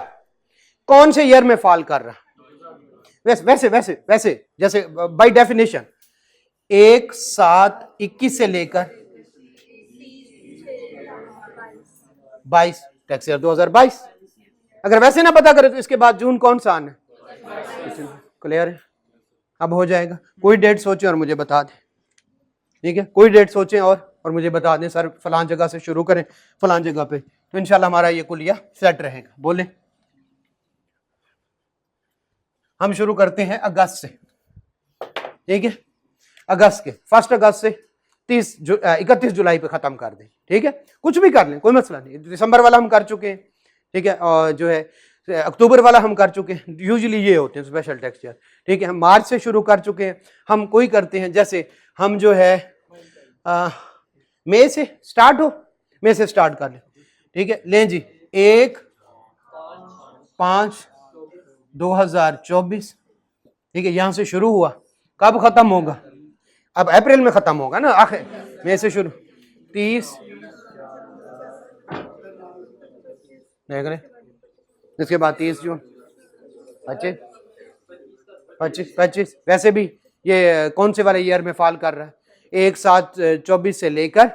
कौन से ईयर में फॉल कर रहा? वैसे वैसे वैसे जैसे बाय डेफिनेशन 1/7/21 से लेकर 22 टैक्स ईयर 2022। अगर वैसे ना पता करें तो इसके बाद जून कौन सा आना है? क्लियर है? अब हो जाएगा। कोई डेट सोचें और मुझे बता दें, ठीक है, कोई डेट सोचें और मुझे बता दें सर फलान जगह से शुरू करें फलान जगह पे, तो इंशाल्लाह हमारा ये कुलिया सेट रहेगा। बोले हम शुरू करते हैं अगस्त से, ठीक है, अगस्त के 1 अगस्त से 31 जुलाई पे खत्म कर दें, ठीक है, कुछ भी कर लें कोई मसला नहीं। दिसंबर वाला हम कर चुके हैं, ठीक है, और जो है अक्टूबर वाला हम कर चुके हैं, यूजुअली ये होते हैं स्पेशल टैक्स ईयर, ठीक है। हम मार्च से शुरू कर चुके हैं, हम कोई करते हैं जैसे हम जो है मई से स्टार्ट हो, मई से स्टार्ट कर लें, ठीक है। लें जी 1/5/2024, ठीक है, यहां से शुरू हुआ, कब खत्म होगा? अब अप्रैल में खत्म होगा ना, आखिर मई से शुरू 30 देख रहे, इसके बाद 30 जून 25 वैसे भी ये कौन से वाले ईयर में फॉल कर रहा है? 1/7/24 से लेकर,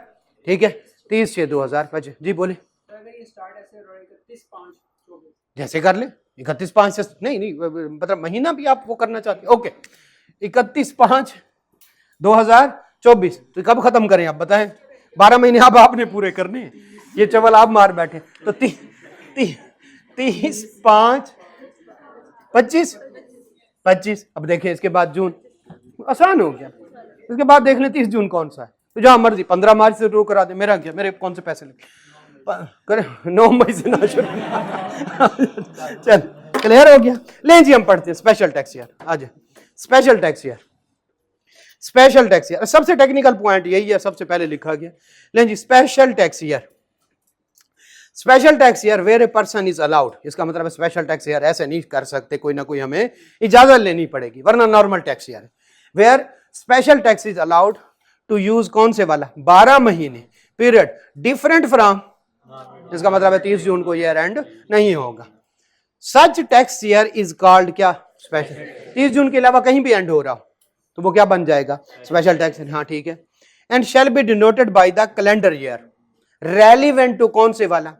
ठीक है, 30/6/2025। जी बोले जैसे कर ले 31/5 से नहीं मतलब महीना भी आप वो करना चाहते हैं, ओके 31/5/2024। तो कब खत्म करें आप बताएं? 12 महीने अब आपने पूरे करने हैं, ये चवल आप मार बैठे। तो 30/5/25। अब देखें इसके बाद जून, आसान हो गया। इसके बाद देख लें 30 जून कौन सा है, तो जहां मर्जी 15 मार्च से शुरू करा दे, मेरा क्या, मेरे कौन से पैसे लगे करें 9 मई से ना शुरू चल क्लियर हो गया। लें जी हम पढ़ते हैं स्पेशल टैक्स ईयर। आज special tax year, special tax year सबसे टेक्निकल पॉइंट यही है, सबसे पहले लिखा गया। लें जी special tax year, special tax year where a person is allowed, इसका मतलब है स्पेशल टैक्स ईयर ऐसे नहीं कर सकते, कोई ना कोई हमें इजाजत लेनी पड़ेगी, वरना नॉर्मल टैक्स ईयर है। Where special tax is allowed to use कौन से वाला? 12 महीने पीरियड डिफरेंट फ्रॉम, इसका मतलब है 30 जून को ईयर एंड नहीं होगा। Such tax year is called क्या? स्पेशल। 30 जून के अलावा कहीं भी एंड हो रहा हो तो वो क्या बन जाएगा? Special tax. हाँ ठीक है। And shall be denoted by the calendar year relevant to कौन से वाला?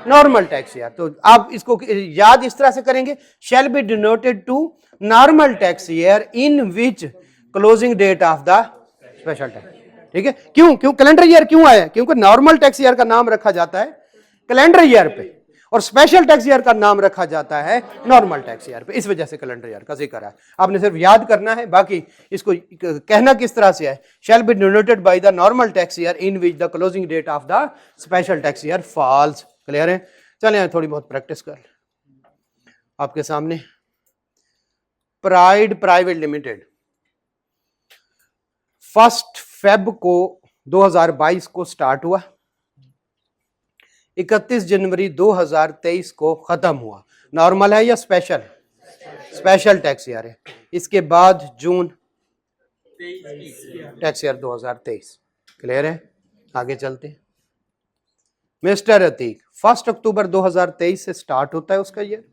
Normal tax year. तो आप इसको याद इस तरह से करेंगे, shall be denoted to normal tax year in which closing date of the special tax, ठीक है। क्यों कैलेंडर ईयर क्यों आया? क्योंकि नॉर्मल टैक्स ईयर का नाम रखा जाता है कैलेंडर ईयर पे और स्पेशल टैक्स ईयर का नाम रखा जाता है नॉर्मल टैक्स ईयर पे, इस वजह से कैलेंडर ईयर का जिक्र है। आपने सिर्फ याद करना है, बाकी इसको कहना किस तरह से है? Shall be denoted by the normal tax year in which the closing date of the special tax year falls. Clear है? चलिए थोड़ी बहुत प्रैक्टिस कर लें। आपके सामने प्राइड प्राइवेट लिमिटेड 1 फेब को 2022 को स्टार्ट हुआ, 31 जनवरी 2023 को खत्म हुआ। नॉर्मल है या स्पेशल? स्पेशल टैक्स ईयर है। इसके बाद जून टैक्स ईयर 2023। क्लियर है? आगे चलते हैं। मिस्टर अतीक 1 अक्टूबर 2023 से स्टार्ट होता है उसका ईयर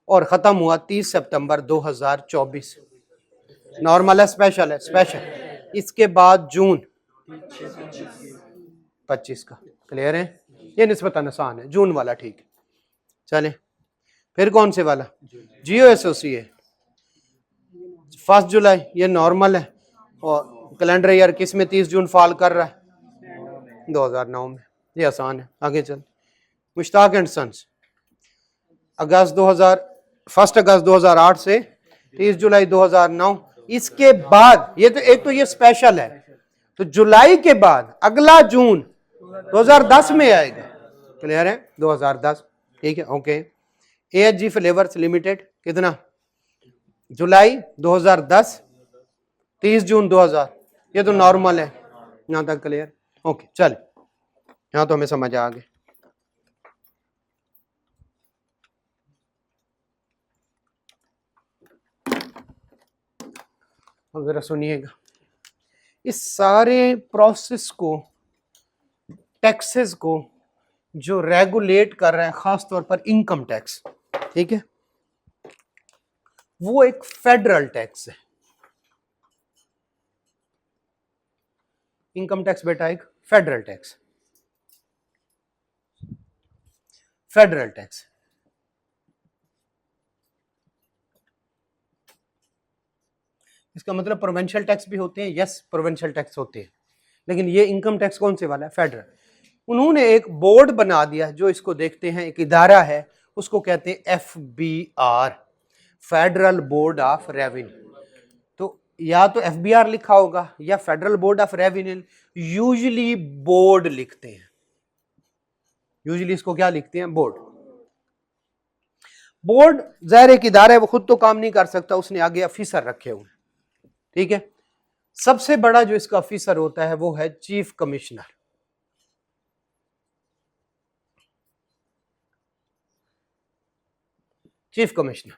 और खत्म हुआ 30 सितंबर 2024। नॉर्मल है स्पेशल है? स्पेशल। इसके बाद जून 25 का। क्लियर है? ये निस्बतन आसान है, जून वाला ठीक है। चले फिर कौन से वाला, जियो एसोसिएट 1 जुलाई, ये नॉर्मल है। और कैलेंडर ईयर किस में 30 जून फॉल कर रहा है, 2009 में, ये आसान है। आगे चल, मुश्ताक एंड सन्स अगस्त 1 अगस्त 2008 से 30 जुलाई 2009। इसके बाद ये तो एक तो ये स्पेशल है, तो जुलाई के बाद अगला जून 2010 में आएगा। क्लियर है, 2010, ठीक है, ओके। AHG फ्लेवर्स लिमिटेड कितना, जुलाई 2010 30 जून 2000, ये तो नॉर्मल है, यहां तक क्लियर, ओके। चल यहां तो हमें समझ आ गया। अब जरा सुनिएगा, इस सारे प्रोसेस को, टैक्सेस को जो रेगुलेट कर रहे हैं, खास तौर पर इनकम टैक्स, ठीक है, वो एक फेडरल टैक्स है। इनकम टैक्स बेटा एक फेडरल टैक्स, फेडरल टैक्स। इसका मतलब प्रोविंशियल टैक्स भी होते हैं, यस प्रोविंशियल टैक्स होते हैं, लेकिन ये इनकम टैक्स कौन से वाला है, फेडरल। उन्होंने एक बोर्ड बना दिया जो इसको देखते हैं, एक इदारा है, उसको कहते हैं FBR, federal board of revenue. तो या तो FBR लिखा होगा या federal board of revenue, usually board लिखते हैं, यूजुअली इसको क्या लिखते हैं, बोर्ड। बोर्ड जाहिर एक इदारा है, वो खुद तो काम नहीं कर सकता, उसने आगे ऑफिसर रखे हुए, ठीक है। सबसे बड़ा जो इसका ऑफिसर होता है वो है chief commissioner. Chief commissioner,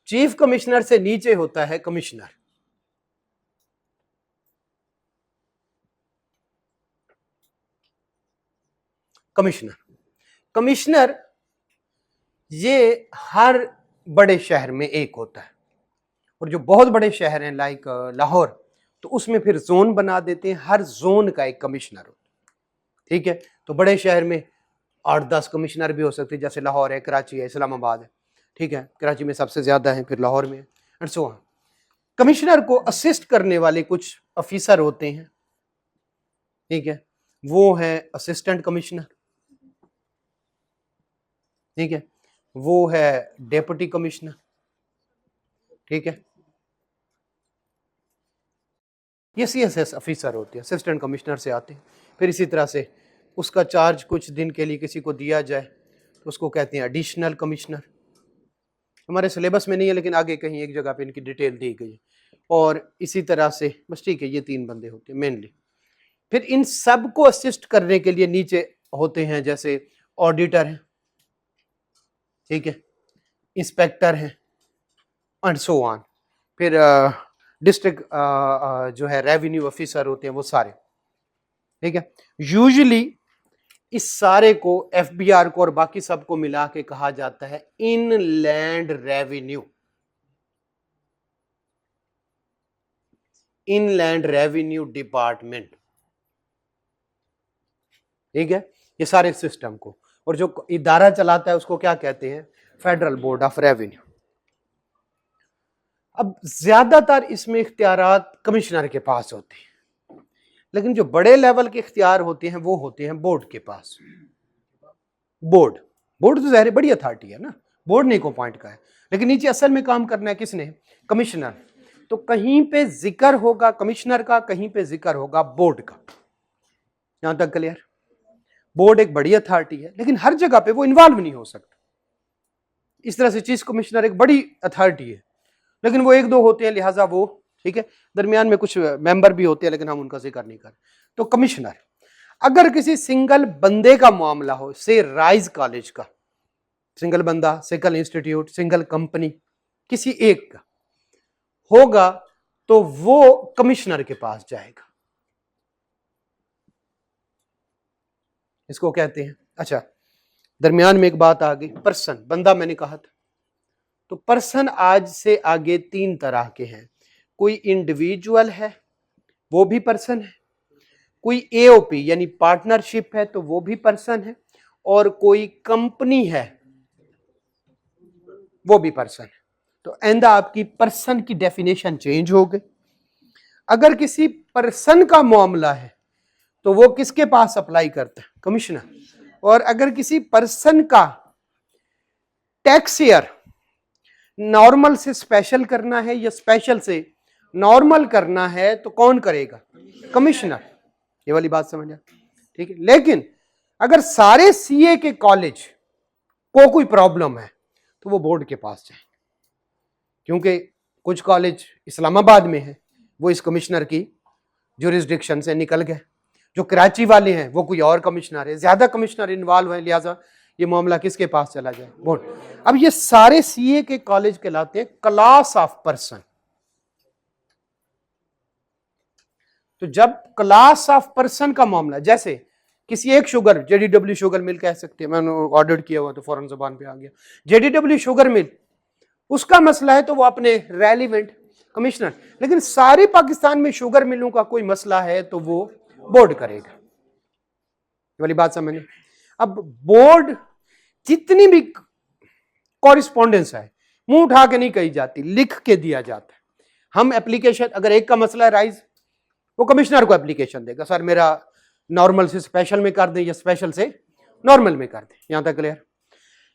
chief commissioner से नीचे होता है कमिश्नर। कमिश्नर, कमिश्नर ये हर बड़े शहर में एक होता है, और जो बहुत बड़े शहर हैं लाइक लाहौर, तो उसमें फिर जोन बना देते हैं, हर जोन का एक कमिश्नर होता है, ठीक है। तो बड़े शहर में 8-10 कमिश्नर भी हो सकते हैं, जैसे लाहौर है, कराची है, इस्लामाबाद है, ठीक है, कराची में सबसे ज्यादा है, फिर लाहौर में एंड सो ऑन। कमिश्नर को असिस्ट करने वाले कुछ ऑफिसर होते हैं, ठीक है, वो है असिस्टेंट कमिश्नर, ठीक है, वो है डेप्यूटी कमिश्नर, ठीक है, ये CSS ऑफिसर होते हैं, असिस्टेंट कमिश्नर से आते हैं। फिर इसी तरह से उसका चार्ज कुछ दिन के लिए किसी को दिया जाए तो उसको कहते हैं एडिशनल कमिश्नर। हमारे सिलेबस में नहीं है, लेकिन आगे कहीं एक जगह पे इनकी डिटेल दी गई है। और इसी तरह से बस, ठीक है, ये 3 बंदे होते हैं मेनली। फिर इन सब को असिस्ट करने के लिए नीचे होते हैं, जैसे ऑडिटर हैं, ठीक है, इंस्पेक्टर हैं एंड सो ऑन। फिर डिस्ट्रिक्ट जो है रेवेन्यू ऑफिसर होते हैं, वो सारे, ठीक है। यूजुअली इस सारे को, FBR को और बाकी सबको मिला के कहा जाता है inland revenue, inland revenue department, ठीक है, ये सारे सिस्टम को। और जो इदारा चलाता है उसको क्या कहते हैं, फेडरल बोर्ड ऑफ रेवेन्यू। अब ज्यादातर इसमें इख्तियारात कमिश्नर के पास होते हैं, लेकिन जो बड़े लेवल के इख्तियार होते हैं वो होते हैं बोर्ड के पास। बोर्ड, बोर्ड तो ज़ाहिर बड़ी अथॉरिटी है ना, बोर्ड ने को पॉइंट का है, लेकिन नीचे असल में काम करना है किसने, कमिश्नर। तो कहीं पे जिक्र होगा कमिश्नर का, कहीं पे जिक्र होगा बोर्ड का। यहां तक क्लियर। बोर्ड एक बड़ी अथॉरिटी है, लेकिन हर जगह पे वो इन्वॉल्व नहीं हो सकता। इस तरह से चीफ कमिश्नर एक बड़ी अथॉरिटी है, लेकिन वो 1-2 होते हैं, लिहाजा वो, ठीक है, दरमियान में कुछ मेंबर भी होते हैं, लेकिन हम उनका जिक्र नहीं कर। तो कमिश्नर, अगर किसी सिंगल बंदे का मामला हो, से राइज कॉलेज का, सिंगल बंदा, सिंगल इंस्टीट्यूट, सिंगल कंपनी, किसी एक का होगा, तो वो कमिश्नर के पास जाएगा। इसको कहते हैं, अच्छा दरमियान में एक बात आ गई, पर्सन, बंदा मैंने कहा था। तो पर्सन आज से आगे 3 तरह के हैं। कोई इंडिविजुअल है, वो भी पर्सन है, कोई एओपी यानी पार्टनरशिप है तो वो भी पर्सन है, और कोई कंपनी है वो भी पर्सन है। तो आइंदा आपकी पर्सन की डेफिनेशन चेंज हो गई। अगर किसी पर्सन का मामला है तो वो किसके पास अप्लाई करता है? कमिश्नर। और अगर किसी पर्सन का टैक्स ईयर नॉर्मल से स्पेशल करना है या स्पेशल से नॉर्मल करना है तो कौन करेगा? कमिश्नर। ये वाली बात समझ आ? ठीक है। लेकिन अगर सारे सीए के कॉलेज को कोई प्रॉब्लम है तो वो बोर्ड के पास जाए, क्योंकि कुछ कॉलेज इस्लामाबाद में है, वो इस कमिश्नर की ज्यूरिसडिक्शन से निकल गए। जो कराची वाले हैं वो कोई और कमिश्नर है, ज्यादा कमिश्नर इन्वॉल्व है, लिहाजा ये मामला किसके पास चला जाए? बोर्ड। अब ये सारे सीए के कॉलेज कहलाते हैं क्लास ऑफ पर्सन। तो जब क्लास ऑफ पर्सन का मामला, जैसे किसी एक शुगर, जेडीडब्ल्यू शुगर मिल कह सकते हैं, मैंने ऑर्डर किया हुआ तो फौरन जुबान पे आ गया, जेडीडब्ल्यू शुगर मिल, उसका मसला है तो वो अपने रेलिवेंट कमिश्नर। लेकिन सारे पाकिस्तान में शुगर मिलों का कोई मसला है तो वो बोर्ड करेगा। ये वाली बात समझे? अब बोर्ड जितनी भी कॉरिस्पॉन्डेंस है मुंह उठा के नहीं कही जाती, लिख के दिया जाता है। हम एप्लीकेशन, अगर एक का मसला राइज, वो कमिश्नर को एप्लीकेशन देगा, सर मेरा नॉर्मल से स्पेशल में कर दें या स्पेशल से नॉर्मल में कर दें। यहां तक क्लियर?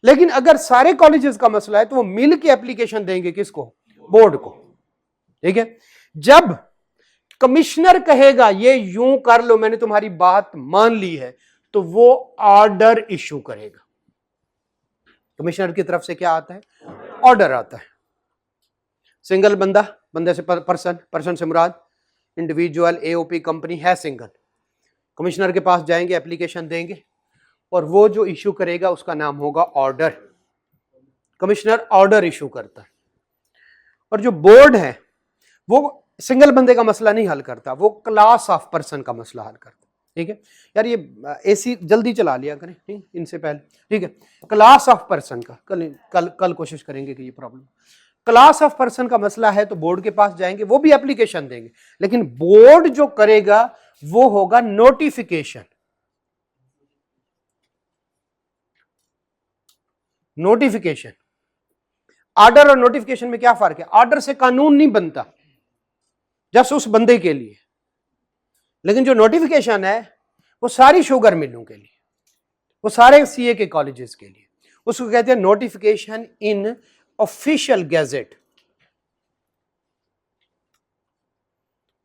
लेकिन अगर सारे कॉलेजेस का मसला है तो वो मिल के एप्लीकेशन देंगे किसको? बोर्ड को। ठीक है। जब कमिश्नर कहेगा ये यूं कर लो, मैंने तुम्हारी बात मान ली है, तो वो ऑर्डर इशू करेगा। कमिश्नर की तरफ से क्या आता है? ऑर्डर आता है। सिंगल बंदा, बंदे से पर्सन, पर्सन से मुराद इंडिविजुअल, एओपी कंपनी है सिंगल, कमिश्नर के पास जाएंगे, एप्लीकेशन देंगे, और वो जो इशू करेगा उसका नाम होगा ऑर्डर। कमिश्नर ऑर्डर इशू करता है। और जो बोर्ड है वो सिंगल बंदे का मसला नहीं हल करता, वो क्लास ऑफ पर्सन का मसला हल करता। ठीक है यार, ये एसी जल्दी चला लिया करें, ठीक, इनसे पहले। ठीक है। क्लास ऑफ पर्सन का कल कोशिश करेंगे कि ये प्रॉब्लम, क्लास ऑफ पर्सन का मसला है तो बोर्ड के पास जाएंगे, वो भी एप्लीकेशन देंगे, लेकिन बोर्ड जो करेगा वो होगा नोटिफिकेशन। नोटिफिकेशन, ऑर्डर और नोटिफिकेशन में क्या फर्क है? ऑर्डर से कानून नहीं बनता जस्ट उस बंदे के लिए, लेकिन जो नोटिफिकेशन है वो सारी शुगर मिलों के लिए, वो सारे सीए के कॉलेजेस के लिए। उसको कहते हैं नोटिफिकेशन इन ऑफिशियल गैजेट।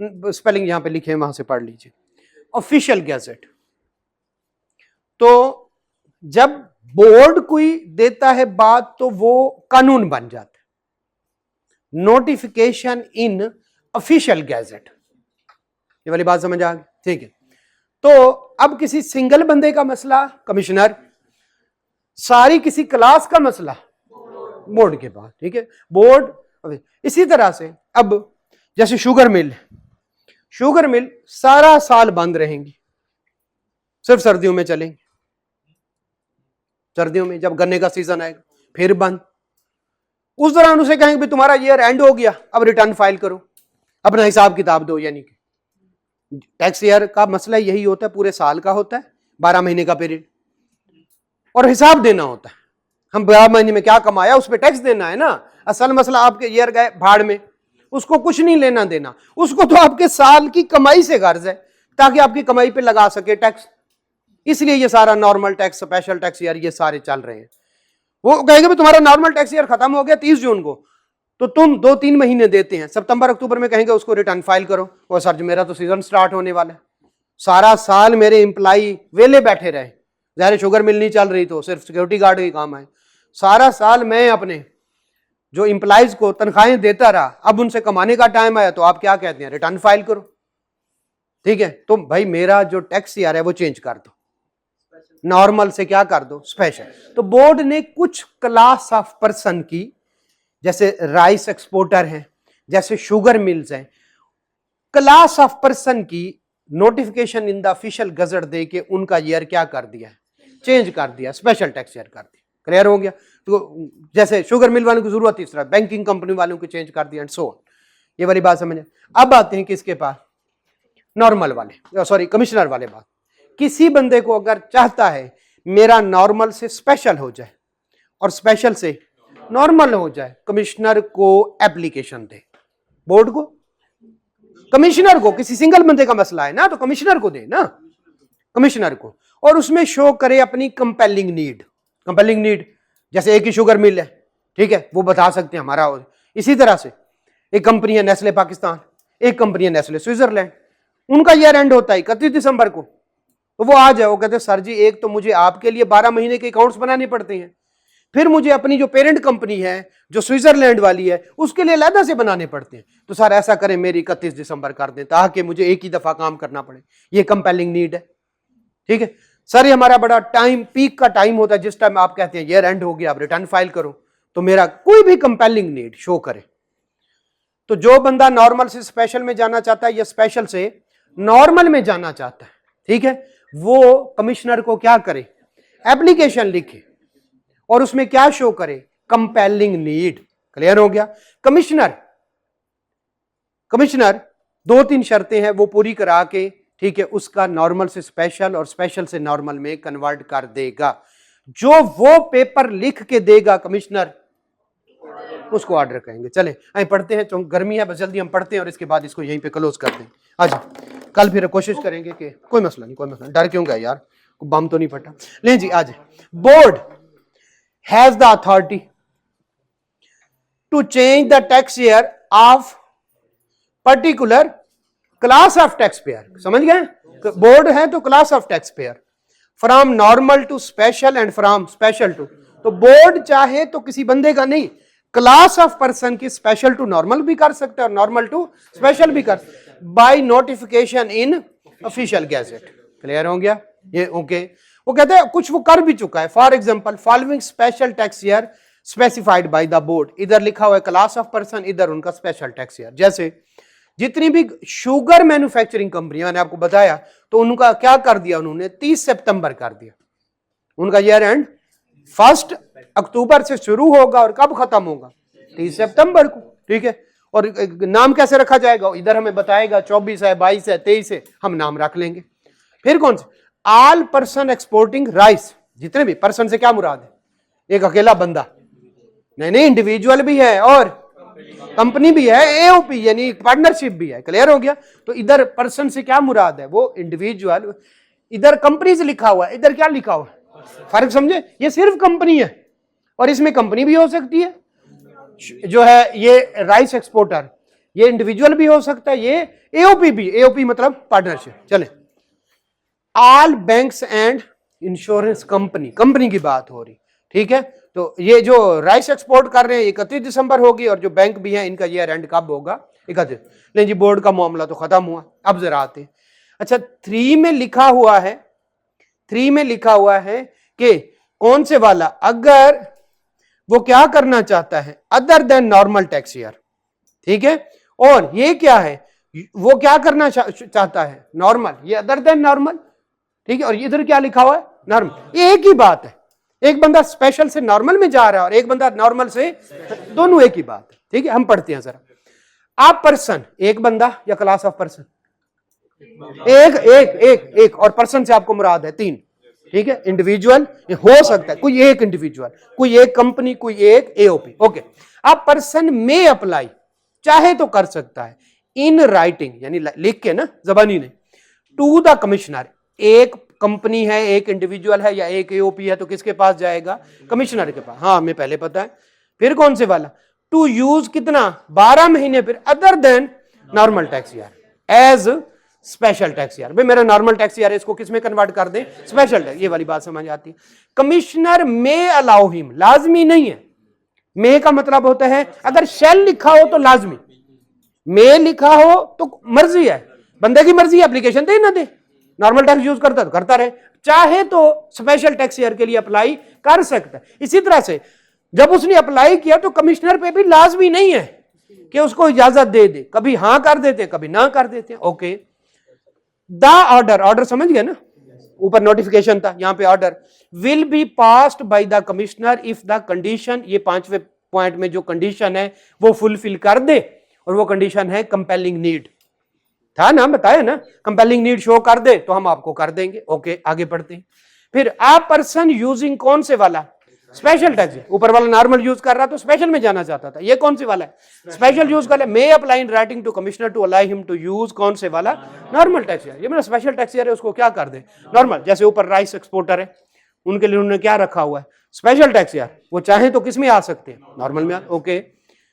स्पेलिंग यहां पे लिखे हैं, वहां से पढ़ लीजिए। Official gazette. तो जब बोर्ड कोई देता है बात तो वो कानून बन जाता है। नोटिफिकेशन इन ऑफिशियल गैजेट, ये वाली बात समझ आ गई? ठीक है। तो अब किसी सिंगल बंदे का मसला कमिश्नर, सारी किसी क्लास का मसला बोर्ड के पास। ठीक है। बोर्ड इसी तरह से, अब जैसे शुगर मिल, शुगर मिल सारा साल बंद रहेंगी, सिर्फ सर्दियों में चलेंगी। सर्दियों में जब गन्ने का सीजन आएगा फिर बंद। उस दौरान उसे कहेंगे भी तुम्हारा ईयर एंड हो गया, अब रिटर्न फाइल करो, अपना हिसाब किताब दो। यानी कि टैक्स ईयर का मसला यही होता है, पूरे साल का होता है, 12 महीने का पीरियड, और हिसाब देना होता है। हम 12 महीने में क्या कमाया उस पर टैक्स देना है ना। असल मसला आपके ईयर गए भाड़ में, उसको कुछ नहीं लेना देना, उसको तो आपके साल की कमाई से गर्ज है ताकि आपकी कमाई पे लगा सके टैक्स। इसलिए ये सारा normal tax, special tax year, ये सारे चल रहे हैं। वो कहेंगे भी तुम्हारा नॉर्मल टैक्स ईयर खत्म हो गया 30 जून को, तो तुम 2-3 महीने देते हैं, सितंबर अक्टूबर में कहेंगे उसको रिटर्न फाइल करो। और सर जी मेरा तो सीजन स्टार्ट होने वाला है, सारा साल मेरे एम्प्लाई वेले बैठे रहे, ज़ाहिर शुगर मिल नहीं चल रही तो सिर्फ सिक्योरिटी गार्ड के काम आए, सारा साल मैं अपने जो एम्प्लॉइज को तनख्वाहें देता रहा, अब उनसे कमाने का टाइम आया तो आप क्या कहते हैं? रिटर्न फाइल करो। ठीक है। तो भाई मेरा जो टैक्स ईयर है वो चेंज कर दो, नॉर्मल से क्या कर दो? स्पेशल। तो बोर्ड ने कुछ क्लास ऑफ पर्सन की, जैसे राइस एक्सपोर्टर हैं, जैसे शुगर मिल्स हैं, क्लास ऑफ पर्सन की notification in the official gazette दे के उनका ईयर क्या कर दिया है? चेंज कर दिया, स्पेशल टैक्स ईयर कर दिया। क्लियर हो गया? तो जैसे शुगर मिल वालों की जरूरत इस तरह, बैंकिंग कंपनी वालों को चेंज कर दिया एंड सो ऑन। ये वाली बात समझे? अब आते हैं किसके पास? नॉर्मल वाले, सॉरी कमिश्नर वाले बात, किसी बंदे को अगर चाहता है मेरा नॉर्मल से स्पेशल हो जाए और स्पेशल से नॉर्मल हो जाए, कमिश्नर को एप्लीकेशन दे, बोर्ड को, कमिश्नर को, किसी सिंगल बंदे का मसला है ना तो कमिश्नर को दे ना, कमिश्नर को, और उसमें शो करे अपनी कंपेलिंग नीड। कंपेलिंग नीड जैसे एक ही शुगर मिल है, ठीक है, वो बता सकते हैं हमारा। इसी तरह से एक कंपनी है नेस्ले पाकिस्तान, एक कंपनी है नेस्ले स्विट्जरलैंड, उनका ईयर एंड होता है 31 दिसंबर को, तो वो आ जाए, वो कहते हैं सर जी एक तो मुझे आपके लिए 12 महीने के अकाउंट्स बनाने पड़ते हैं, फिर मुझे अपनी जो पेरेंट कंपनी है जो स्विट्जरलैंड वाली है उसके लिए अलग से बनाने पड़ते हैं, तो सर ऐसा करें मेरी 31 दिसंबर कर दें ताकि मुझे एक ही दफा काम करना पड़े। ये कंपेलिंग नीड है, ठीक है सर। ये हमारा बड़ा टाइम पीक का टाइम होता है जिस टाइम आप कहते हैं ईयर एंड हो गया, आप रिटर्न फाइल करो, तो मेरा कोई भी कंपेलिंग नीड शो करे। तो जो बंदा नॉर्मल से स्पेशल में जाना चाहता है या स्पेशल से नॉर्मल में जाना चाहता है, ठीक है, वो कमिश्नर को क्या करे, एप्लीकेशन लिखे और उसमें क्या शो करे, कंपेलिंग नीड। क्लियर हो गया। कमिश्नर 2-3 शर्तें हैं वो पूरी करा के, ठीक है, उसका नॉर्मल से स्पेशल और स्पेशल से नॉर्मल में कन्वर्ट कर देगा। जो वो पेपर लिख के देगा कमिश्नर, उसको ऑर्डर कहेंगे। चले आए पढ़ते हैं, क्योंकि गर्मी है, बस जल्दी हम पढ़ते हैं और इसके बाद इसको यहीं पे क्लोज कर दें। आज कल फिर कोशिश करेंगे कि कोई मसला नहीं, कोई मसला नहीं, डर क्यों गया यार, बम तो नहीं फटा। लें जी, आज board has the authority to change the tax year of particular class of taxpayer. समझ गए, बोर्ड है तो class of taxpayer, from normal to special and from special to. तो बोर्ड चाहे तो किसी बंदे का नहीं, क्लास ऑफ पर्सन की स्पेशल टू नॉर्मल भी कर सकते हैं और नॉर्मल टू स्पेशल भी कर, by notification in official gazette. Clear हो गया ये, ओके। वो कहते हैं कुछ वो कर भी चुका है, for example following special tax year specified by the board, इधर लिखा हुआ है क्लास ऑफ पर्सन, इधर उनका स्पेशल टैक्स ईयर। जैसे जितनी भी शुगर मैन्युफैक्चरिंग कंपनियां, मैंने आपको बताया, तो उनका क्या कर दिया उन्होंने, 30 सितंबर कर दिया उनका ईयर एंड। 1 अक्टूबर से शुरू होगा और कब खत्म होगा, 30 सितंबर को, ठीक है। और नाम कैसे रखा जाएगा, इधर हमें बताएगा 24 है, 22 है, 23 है, हम नाम रख लेंगे। फिर कौन से, ऑल पर्सन एक्सपोर्टिंग राइस, जितने भी पर्सन से क्या मुराद है, एक अकेला बंदा नहीं, इंडिविजुअल भी है और कंपनी भी है, एओपी यानी पार्टनरशिप भी है। क्लियर हो गया। तो इधर पर्सन से क्या मुराद है, वो इंडिविजुअल, इधर कंपनी से लिखा हुआ है, इधर क्या लिखा हुआ है, फर्क समझे, ये सिर्फ कंपनी है और इसमें कंपनी भी हो सकती है, जो है ये राइस एक्सपोर्टर, ये इंडिविजुअल भी हो सकता है, ये एओपी भी, एओपी मतलब पार्टनरशिप। चले, all banks and insurance company, company की बात हो रही, ठीक है। तो ये जो राइस एक्सपोर्ट कर रहे हैं 31 दिसंबर होगी, और जो बैंक भी है इनका ईयर एंड कब होगा, 31। नहीं जी, बोर्ड का मामला तो खत्म हुआ। अब जरा आते हैं, अच्छा 3 में लिखा हुआ है, 3 में लिखा हुआ है कि कौन से वाला, अगर वो क्या करना चाहता है, other than normal tax year, ठीक है। और ये क्या है, वो क्या करना चाहता है, नॉर्मल, ये अदर देन नॉर्मल, ठीक है। और इधर क्या लिखा हुआ है, नॉर्मल। ये एक ही बात है, एक बंदा स्पेशल से नॉर्मल में जा रहा है और एक बंदा नॉर्मल से, दोनों एक ही बात है, ठीक है। हम पढ़ते हैं जरा, आप पर्सन, एक बंदा या क्लास ऑफ पर्सन, एक और पर्सन से आपको मुराद है 3, ठीक है। इंडिविजुअल हो सकता है, कोई एक इंडिविजुअल, कोई एक कंपनी, कोई एक एओपी, ओके। आप पर्सन में अप्लाई, चाहे तो कर सकता है, इन राइटिंग यानी लिख के ना, जबानी नहीं, टू द कमिश्नर। एक कंपनी है, एक इंडिविजुअल है या एक एओपी है, तो किसके पास जाएगा, कमिश्नर के पास। हाँ हमें पहले पता है। फिर कौन से वाला, टू यूज कितना, 12 महीने, फिर other than normal tax year as special tax year. भाई मेरा नॉर्मल टैक्स ईयर है, इसको किसमें कन्वर्ट कर दे, स्पेशल टैक्स। ये वाली बात समझ आती है। कमिश्नर में अलाउ हिम, लाजमी नहीं है। मे का मतलब होता है अगर शेल लिखा हो तो लाजमी, मे लिखा हो तो मर्जी है, बंदे की मर्जी है, एप्लीकेशन दे ना दे, नॉर्मल टैक्स यूज करता तो करता रहे, चाहे तो स्पेशल टैक्स ईयर के लिए अप्लाई कर सकता है। इसी तरह से जब उसने अप्लाई किया तो कमिश्नर पे भी लाजमी नहीं है कि उसको इजाजत दे दे, कभी हां कर देते, कभी ना कर देते, ओके। द ऑर्डर, ऑर्डर समझ गए ना, ऊपर नोटिफिकेशन था, यहां पे order, will be passed by the commissioner if the condition, ये 5वें पॉइंट में जो कंडीशन है वो फुलफिल कर दे, और वो कंडीशन है कंपेलिंग नीड। था ना, बताया ना, कंपेलिंग नीड शो कर दे तो हम आपको कर देंगे। ओके, आगे बढ़ते हैं। फिर अ पर्सन यूजिंग कौन से वाला, स्पेशल टैक्सी। ऊपर वाला नॉर्मल यूज कर रहा तो स्पेशल में जाना चाहता था, ये कौन सी वाला है, स्पेशल यूज कर ले। May apply in writing to commissioner to allow him to use कौन से वाला, नॉर्मल टैक्सी। ये मेरा स्पेशल टैक्सी है, उसको क्या कर दे, नॉर्मल। जैसे ऊपर राइस एक्सपोर्टर है, उनके लिए उन्होंने क्या रखा हुआ है, स्पेशल टैक्स यार, वो चाहे तो किस में आ सकते हैं, नॉर्मल में। ओके,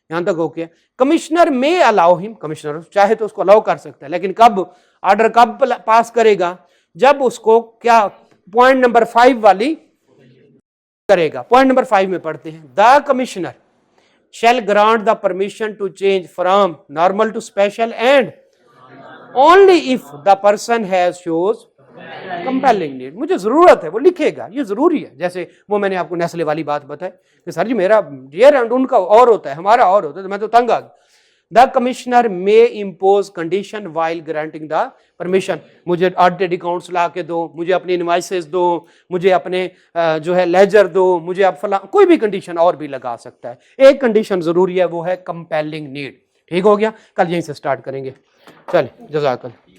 यहां तक ओके। कमिश्नर में अलाउ हिम, कमिश्नर चाहे तो उसको अलाउ कर सकता है, लेकिन कब, ऑर्डर कब पास करेगा, जब उसको क्या, पॉइंट नंबर 5 वाली करेगा। पॉइंट नंबर 5 में पढ़ते हैं, the commissioner shall grant the permission to change from normal to special and only if the person has shows compelling need. मुझे जरूरत है, वो लिखेगा, ये जरूरी है। जैसे वो मैंने आपको नेस्ले वाली बात बताई कि सर जी मेरा डियर एंड उनका और होता है, हमारा और होता है, तो मैं तो तंग आ गया। The commissioner may impose condition while granting the permission. मुझे ऑडिटेड अकाउंट्स ला के दो, मुझे अपनी इनवाइसेस दो, मुझे अपने जो है लेजर दो, मुझे आप फला, कोई भी कंडीशन और भी लगा सकता है। एक कंडीशन जरूरी है, वो है कंपेलिंग नीड। ठीक हो गया, कल यहीं से स्टार्ट करेंगे। चलिए, जज़ाकल्लाह।